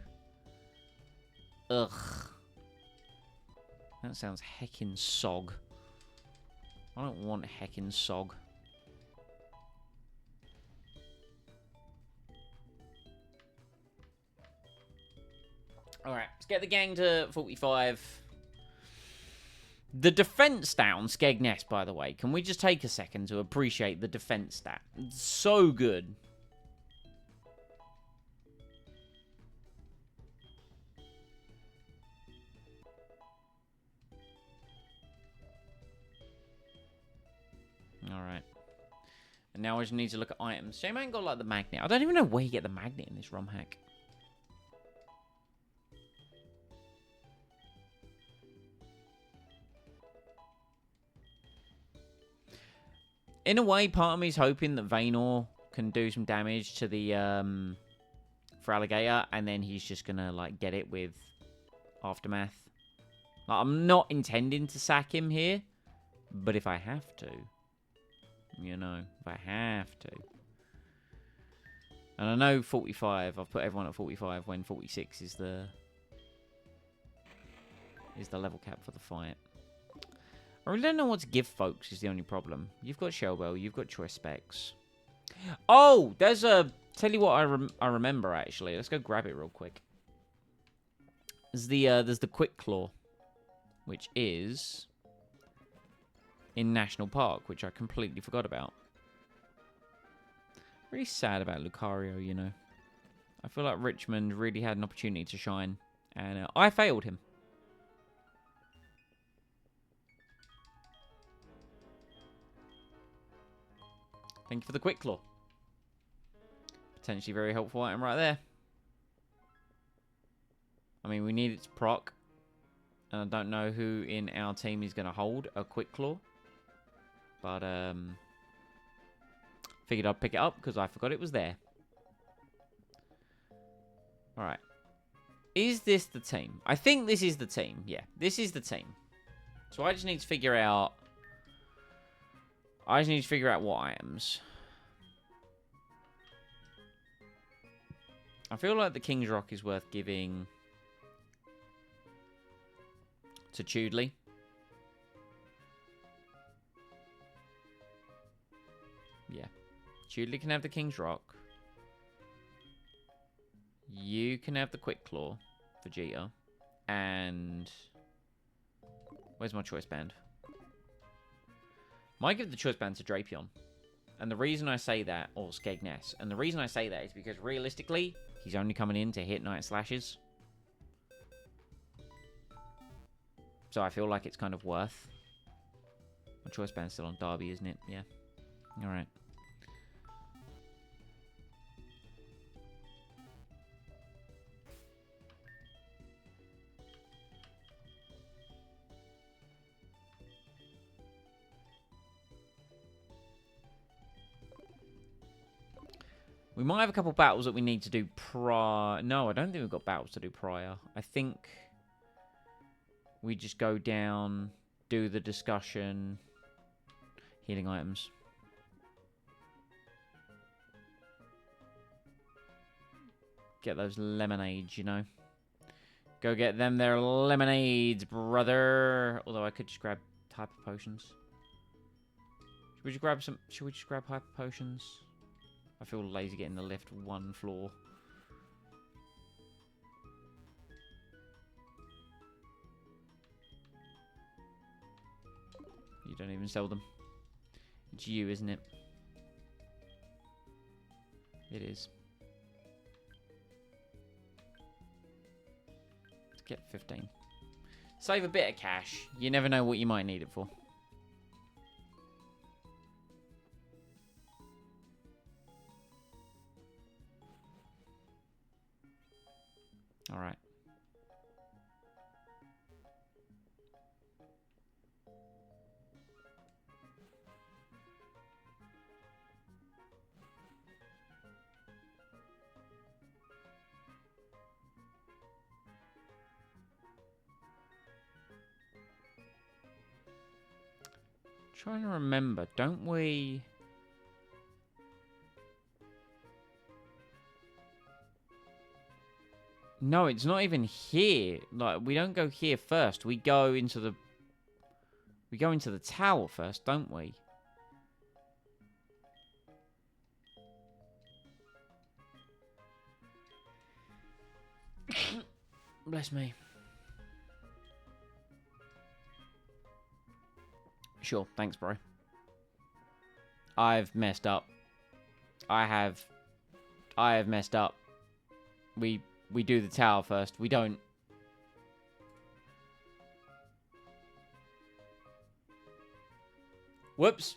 Ugh. That sounds heckin' sog. I don't want heckin' sog. Alright, let's get the gang to 45. The defense stat on Skegness, by the way. Can we just take a second to appreciate the defense stat? It's so good. Alright. And now I just need to look at items. Shame I ain't got, like, the magnet. I don't even know where you get the magnet in this ROM hack. In a way, part of me is hoping that Vaynor can do some damage to the, for Alligator, and then he's just gonna, like, get it with Aftermath. Like, I'm not intending to sack him here, but if I have to, you know, if I have to. And I know 45, I've put everyone at 45 when 46 is the level cap for the fight. I really don't know what to give folks is the only problem. You've got Shell Bell, you've got Choice Specs. Oh, there's a... Tell you what I remember, actually. Let's go grab it real quick. There's the Quick Claw, which is in National Park, which I completely forgot about. Really sad about Lucario, you know. I feel like Richmond really had an opportunity to shine, and I failed him. Thank you for the Quick Claw. Potentially very helpful item right there. I mean, we need it to proc. And I don't know who in our team is going to hold a Quick Claw. But, figured I'd pick it up because I forgot it was there. Alright. Is this the team? I think this is the team. Yeah, this is the team. So I just need to figure out... what items. I feel like the King's Rock is worth giving to Chudley. Yeah. Chudley can have the King's Rock. You can have the Quick Claw, Vegeta. And... where's my choice band? Might give the choice band to Drapion. And the reason I say that, or Skegness, and the reason I say that is because realistically, he's only coming in to hit Night Slashes. So I feel like it's kind of worth. My choice band's still on Derby, isn't it? Yeah. Alright. We might have a couple battles that we need to do prior. No, I don't think we've got battles to do prior. I think we just go down, do the discussion, healing items. Get those lemonades, you know. Go get them their lemonades, brother. Although I could just grab hyper potions. Should we just grab some? Should we just grab hyper potions? I feel lazy getting the lift one floor. You don't even sell them. It's you, isn't it? It is. Let's get 15. Save a bit of cash. You never know what you might need it for. All right. Trying to remember, don't we? No, it's not even here. Like, we don't go here first. We go into the tower first, don't we? Bless me. Sure, thanks, bro. I've messed up. I have messed up. We do the tower first. We don't. Whoops.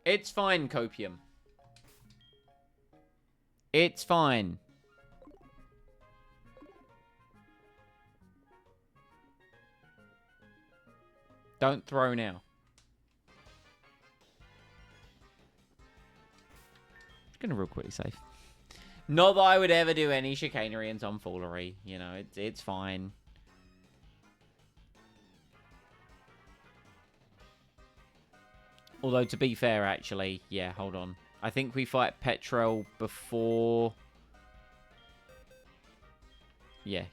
It's fine, Copium. It's fine. Don't throw now. Just gonna real quickly save. Not that I would ever do any chicanery and tomfoolery. You know, it's fine. Although, to be fair, actually, yeah, hold on. I think we fight Petrel before... Yeah.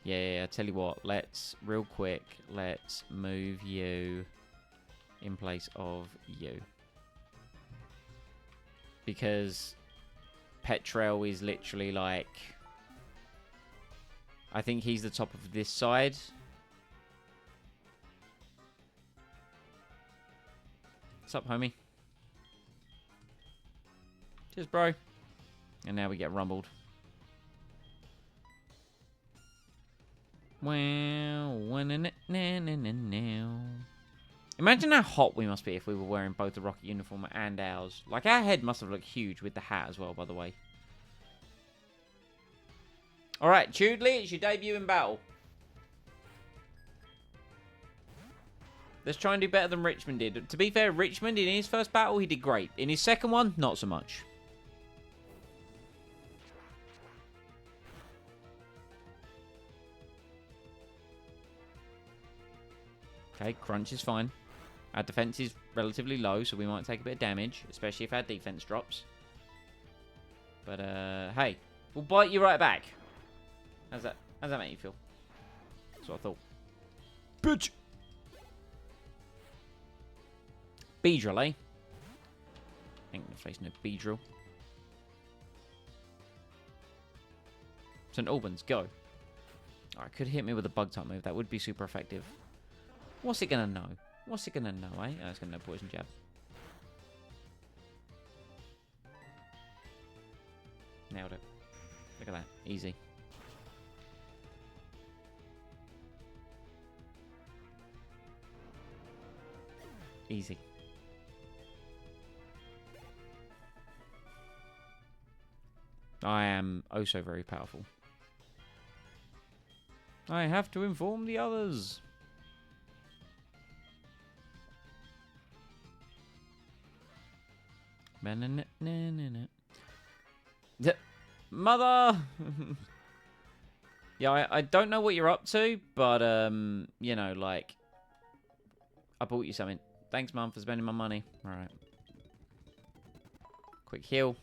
Tell you what, let's, real quick, let's move you in place of you. Because Petrel is literally like... I think he's the top of this side. What's up, homie? Cheers, bro. And now we get rumbled. Wow. Imagine how hot we must be if we were wearing both the rocket uniform and ours. Like, our head must have looked huge with the hat as well, by the way. Alright, Chudley, it's your debut in battle. Let's try and do better than Richmond did. To be fair, Richmond, in his first battle, he did great. In his second one, not so much. Okay, crunch is fine. Our defense is relatively low, so we might take a bit of damage, especially if our defense drops. But, hey, we'll bite you right back. How's that make you feel? That's what I thought. Bitch! Beedrill, eh? Ain't gonna face no Beedrill. St. Albans, go. Alright, could hit me with a bug type move. That would be super effective. What's it gonna know? What's it gonna know, eh? Oh, it's gonna know poison jab. Nailed it. Look at that. Easy. Easy. I am oh so very powerful. I have to inform the others. Mother! Yeah, I don't know what you're up to, but, you know, like, I bought you something. Thanks, Mum, for spending my money. All right. Quick heal.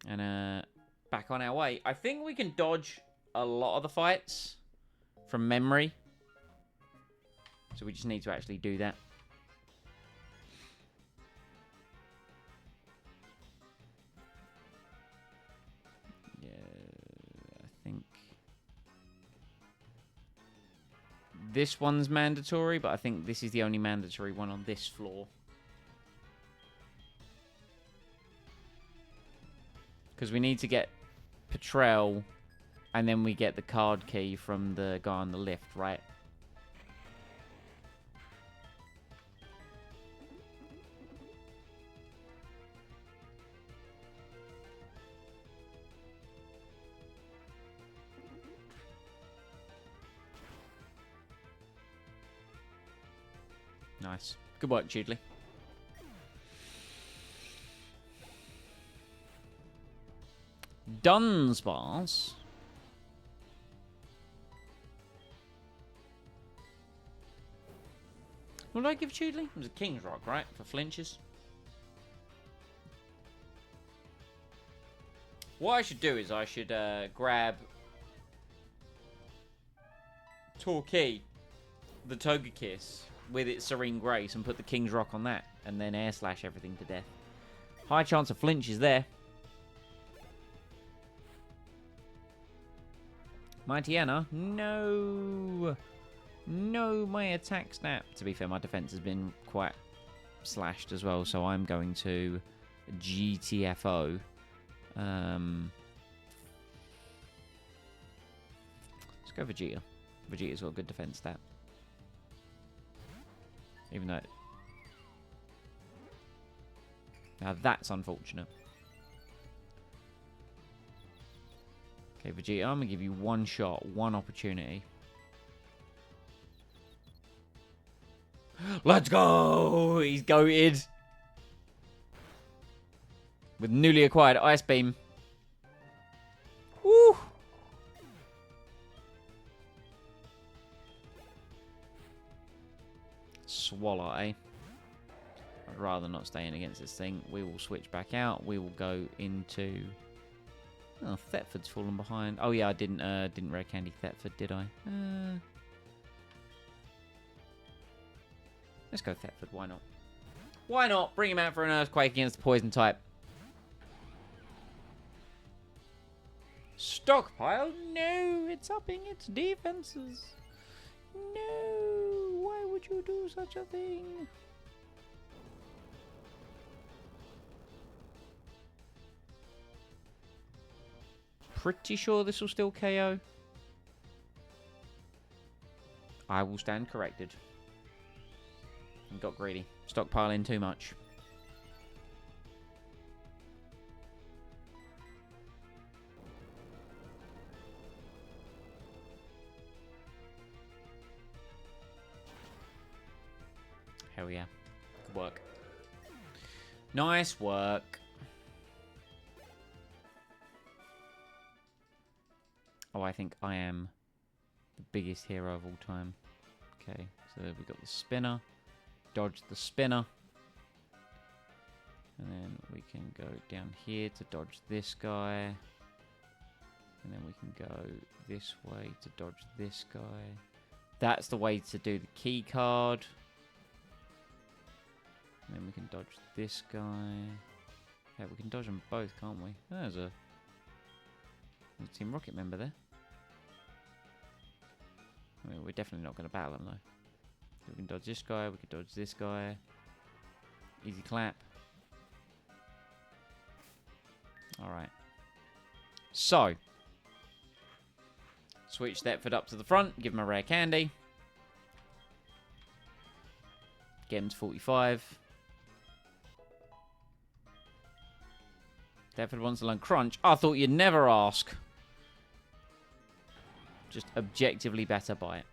And, back on our way. I think we can dodge a lot of the fights from memory. So we just need to actually do that. Yeah, I think this one's mandatory, but I think this is the only mandatory one on this floor. Because we need to get Patrol, and then we get the card key from the guy on the lift, right? Nice. Good work, Chidley. Dunsparce. What did I give Chidley? It was a King's Rock, right? For flinches. What I should do is I should grab Torquay, the Togekiss, with its Serene Grace and put the King's Rock on that. And then Air Slash everything to death. High chance of flinches there. Mighty Anna. No. No, my attack snap. To be fair, my defense has been quite slashed as well. So I'm going to GTFO. Let's go Vegeta. Vegeta's got a good defense stat. Even though... Now that's unfortunate. Okay, Vegeta, I'm going to give you one shot, one opportunity. Let's go! He's goated. With newly acquired Ice Beam. Woo! Swallow, eh? I'd rather not stay in against this thing. We will switch back out. We will go into... Oh, Thetford's fallen behind. Oh yeah, I didn't rare candy Thetford, did I? Let's go Thetford, why not? Why not? Bring him out for an Earthquake against the Poison type. Stockpile? No, it's upping its defenses. No, why would you do such a thing? Pretty sure this will still KO. I will stand corrected. And got greedy. Stockpiling too much. Hell yeah. Good work. Nice work. Oh, I think I am the biggest hero of all time. Okay, so we got the spinner. Dodge the spinner. And then we can go down here to dodge this guy. And then we can go this way to dodge this guy. That's the way to do the key card. And then we can dodge this guy. Yeah, we can dodge them both, can't we? There's a Team Rocket member there. I mean, we're definitely not going to battle him, though. We can dodge this guy, we can dodge this guy. Easy clap. Alright. So. Switch Thetford up to the front, give him a rare candy. Get him to 45. Thetford wants to learn Crunch. I thought you'd never ask. Just objectively better by it.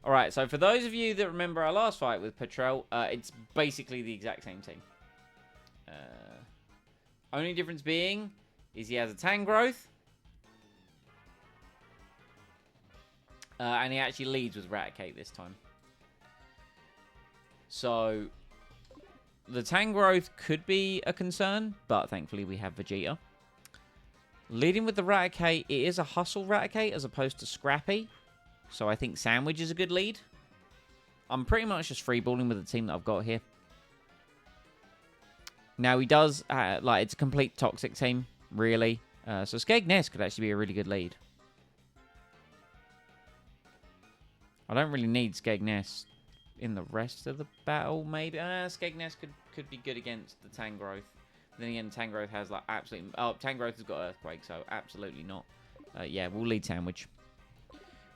Alright, so for those of you that remember our last fight with Patrol, it's basically the exact same team. Only difference being is he has a Tangrowth. And he actually leads with Raticate this time. So, the Tangrowth could be a concern, but thankfully we have Vegeta. Leading with the Raticate, it is a Hustle Raticate as opposed to Scrappy. So I think Sandwich is a good lead. I'm pretty much just freeballing with the team that I've got here. Now, he does, it's a complete toxic team, really. So Skegness could actually be a really good lead. I don't really need Skegness in the rest of the battle, maybe. Skegness could be good against the Tangrowth. Then again, Tangrowth has, like, absolutely... Oh, Tangrowth has got Earthquake, so absolutely not. Yeah, we'll lead Sandwich.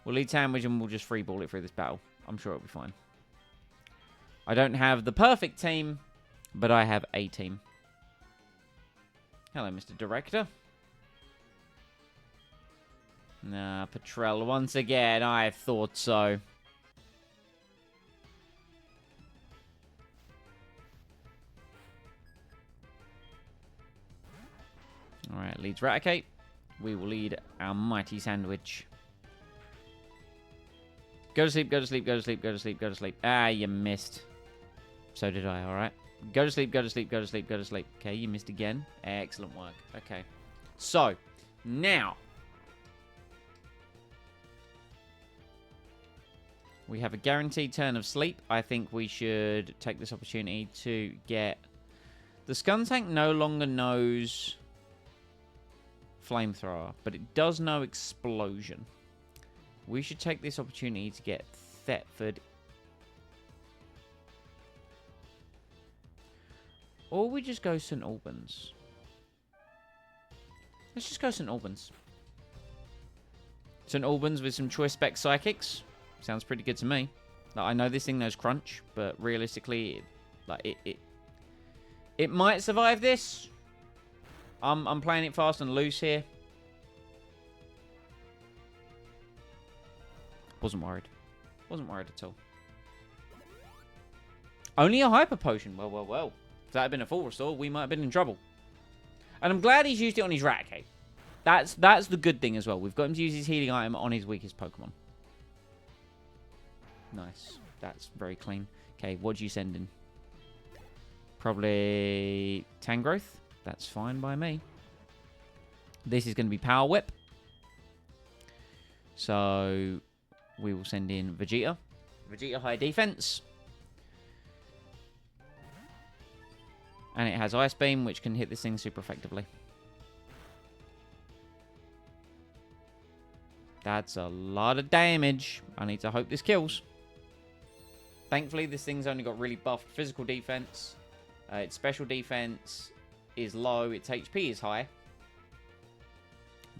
We'll lead Sandwich and we'll just freeball it through this battle. I'm sure it'll be fine. I don't have the perfect team, but I have a team. Hello, Mr. Director. Nah, Patrol once again. I thought so. Alright, leads Raticate. We will lead our mighty Sandwich. Go to sleep, go to sleep, go to sleep, go to sleep, go to sleep. Ah, you missed. So did I, alright. Go to sleep, go to sleep, go to sleep, go to sleep. Okay, you missed again. Excellent work. Okay. So, now. We have a guaranteed turn of sleep. I think we should take this opportunity to get... The Skuntank no longer knows Flamethrower, but it does know Explosion. We should take this opportunity to get Thetford. Or we just go St. Albans. Let's just go St. Albans. St. Albans with some Choice Spec Psychics. Sounds pretty good to me. Like, I know this thing knows Crunch, but realistically, it might survive this. I'm playing it fast and loose here. Wasn't worried. Wasn't worried at all. Only a Hyper Potion. Well, well, well. If that had been a full restore, we might have been in trouble. And I'm glad he's used it on his Raticate. That's the good thing as well. We've got him to use his healing item on his weakest Pokemon. Nice. That's very clean. Okay, what do you send in? Probably Tangrowth. That's fine by me. This is going to be Power Whip. So we will send in Vegeta. Vegeta high defense. And it has Ice Beam, which can hit this thing super effectively. That's a lot of damage. I need to hope this kills. Thankfully, this thing's only got really buffed physical defense. Its special defense is low. Its HP is high.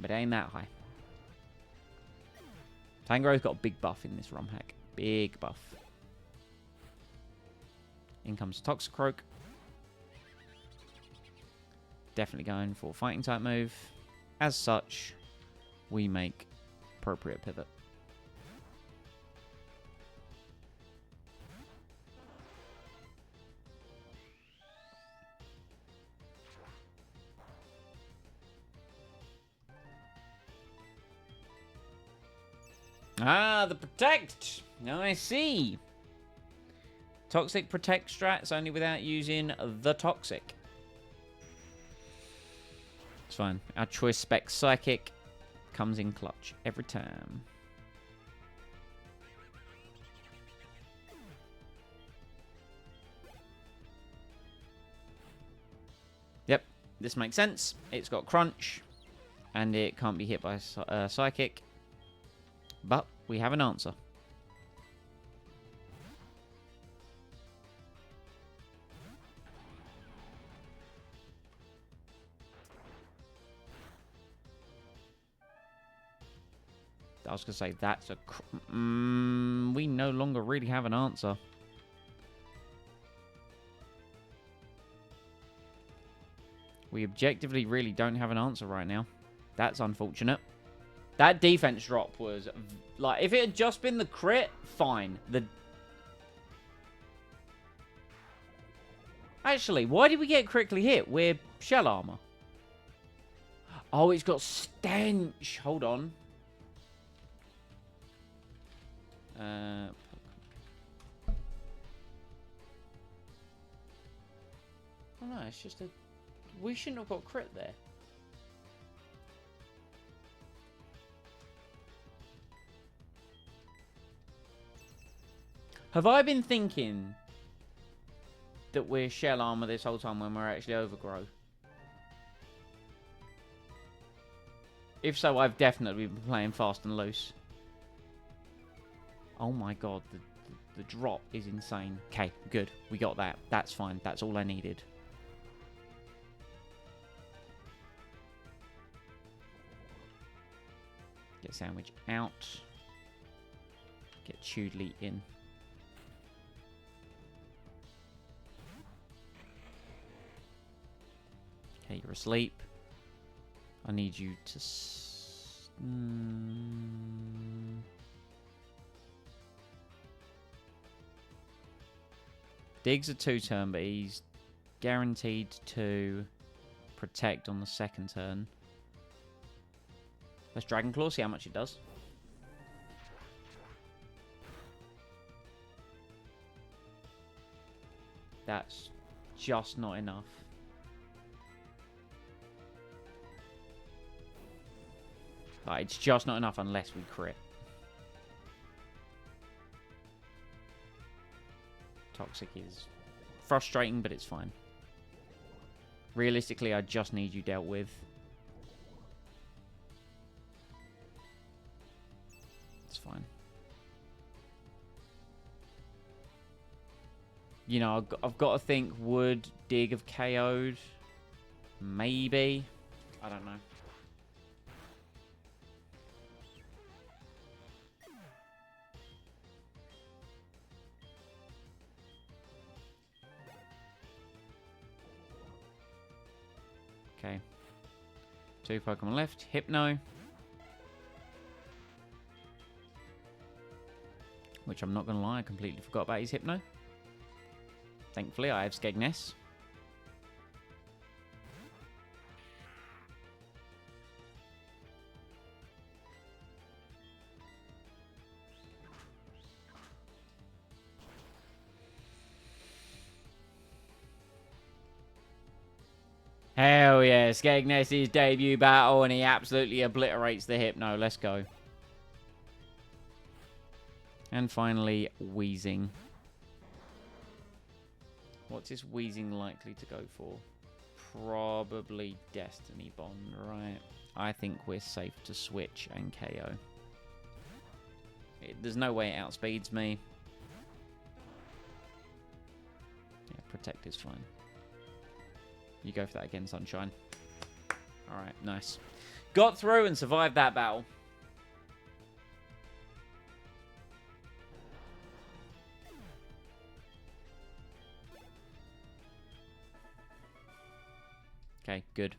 But it ain't that high. Tangrowth's got a big buff in this ROM hack. Big buff. In comes Toxicroak. Definitely going for fighting type move. As such, we make appropriate pivot. Ah, the Protect. Now I see. Toxic Protect strats only without using the Toxic. It's fine. Our Choice Spec Psychic comes in clutch every time. Yep, this makes sense. It's got Crunch, and it can't be hit by Psychic. But we have an answer. I was going to say, that's a... we no longer really have an answer. We objectively really don't have an answer right now. That's unfortunate. That defense drop was... Like, if it had just been the crit, fine. Actually, why did we get critically hit? We're shell armor. Oh, it's got stench. Hold on. Oh, no, it's just a... We shouldn't have got crit there. Have I been thinking that we're shell armor this whole time when we're actually overgrow? If so, I've definitely been playing fast and loose. Oh my god, the drop is insane. Okay, good. We got that. That's fine. That's all I needed. Get Sandwich out. Get Chudley in. Okay, you're asleep. I need you to... Dig's a 2-turn, but he's guaranteed to protect on the second turn. Let's Dragon Claw, see how much it does. That's just not enough. It's just not enough unless we crit. Toxic is frustrating, but it's fine. Realistically, I just need you dealt with. It's fine. You know, I've got to think, would Dig have KO'd? Maybe. I don't know. Okay. 2 Pokemon left. Hypno. Which I'm not going to lie, I completely forgot about his Hypno. Thankfully, I have Skegness. Hell yeah, Skegness' debut battle, and he absolutely obliterates the Hypno. Let's go. And finally, Wheezing. What's this Wheezing likely to go for? Probably Destiny Bond, right? I think we're safe to switch and KO. There's no way it outspeeds me. Yeah, Protect is fine. You go for that again, Sunshine. Alright, nice. Got through and survived that battle. Okay, good.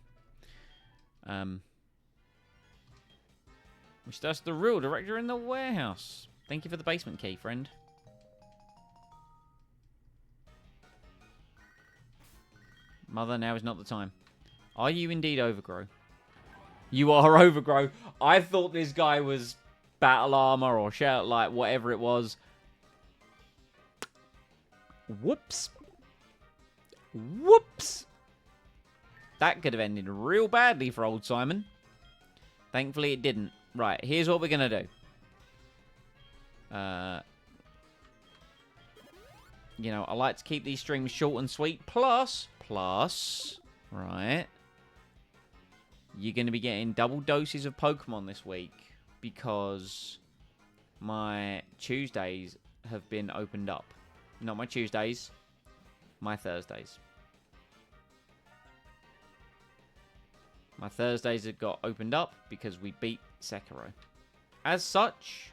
Which that's the real director in the warehouse. Thank you for the basement key, friend. Mother, now is not the time. Are you indeed Overgrow? You are Overgrow. I thought this guy was Battle Armor or Shout, like whatever it was. Whoops. Whoops. That could have ended real badly for old Simon. Thankfully, it didn't. Right, here's what we're going to do. You know, I like to keep these streams short and sweet. Plus, right, you're going to be getting double doses of Pokemon this week because my Tuesdays have been opened up. Not my Tuesdays, my Thursdays. My Thursdays have got opened up because we beat Sekiro. As such,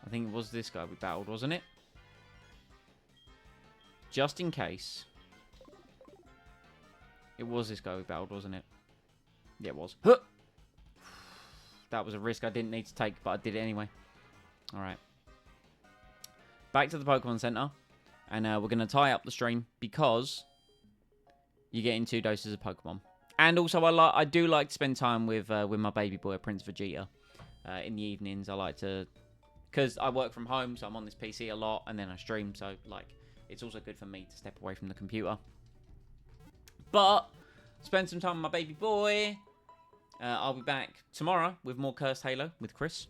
I think it was this guy we battled, wasn't it? Just in case. It was this guy we battled, wasn't it? Yeah, it was. Huh! That was a risk I didn't need to take, but I did it anyway. Alright. Back to the Pokemon Center. And we're going to tie up the stream because you're getting 2 doses of Pokemon. And also, I do like to spend time with my baby boy, Prince Vegeta. In the evenings, I like to... Because I work from home, so I'm on this PC a lot, and then I stream, so, like, it's also good for me to step away from the computer. But, spend some time with my baby boy. I'll be back tomorrow with more Cursed Halo with Chris.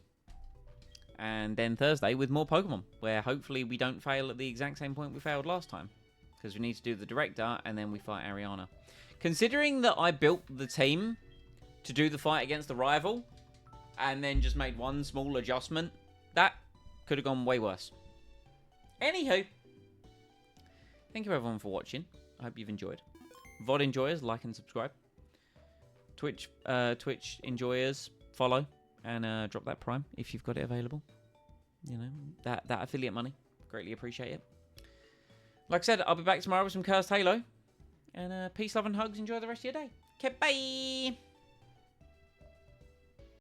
And then Thursday with more Pokemon, where hopefully we don't fail at the exact same point we failed last time. Because we need to do the Director, and then we fight Ariana. Considering that I built the team to do the fight against the rival, and then just made one small adjustment, that could have gone way worse. Anywho, thank you everyone for watching. I hope you've enjoyed. VOD enjoyers, like and subscribe. Twitch enjoyers, follow and drop that Prime if you've got it available. You know, that affiliate money, greatly appreciate it. Like I said, I'll be back tomorrow with some Cursed Halo. And peace, love, and hugs. Enjoy the rest of your day. Okay, bye.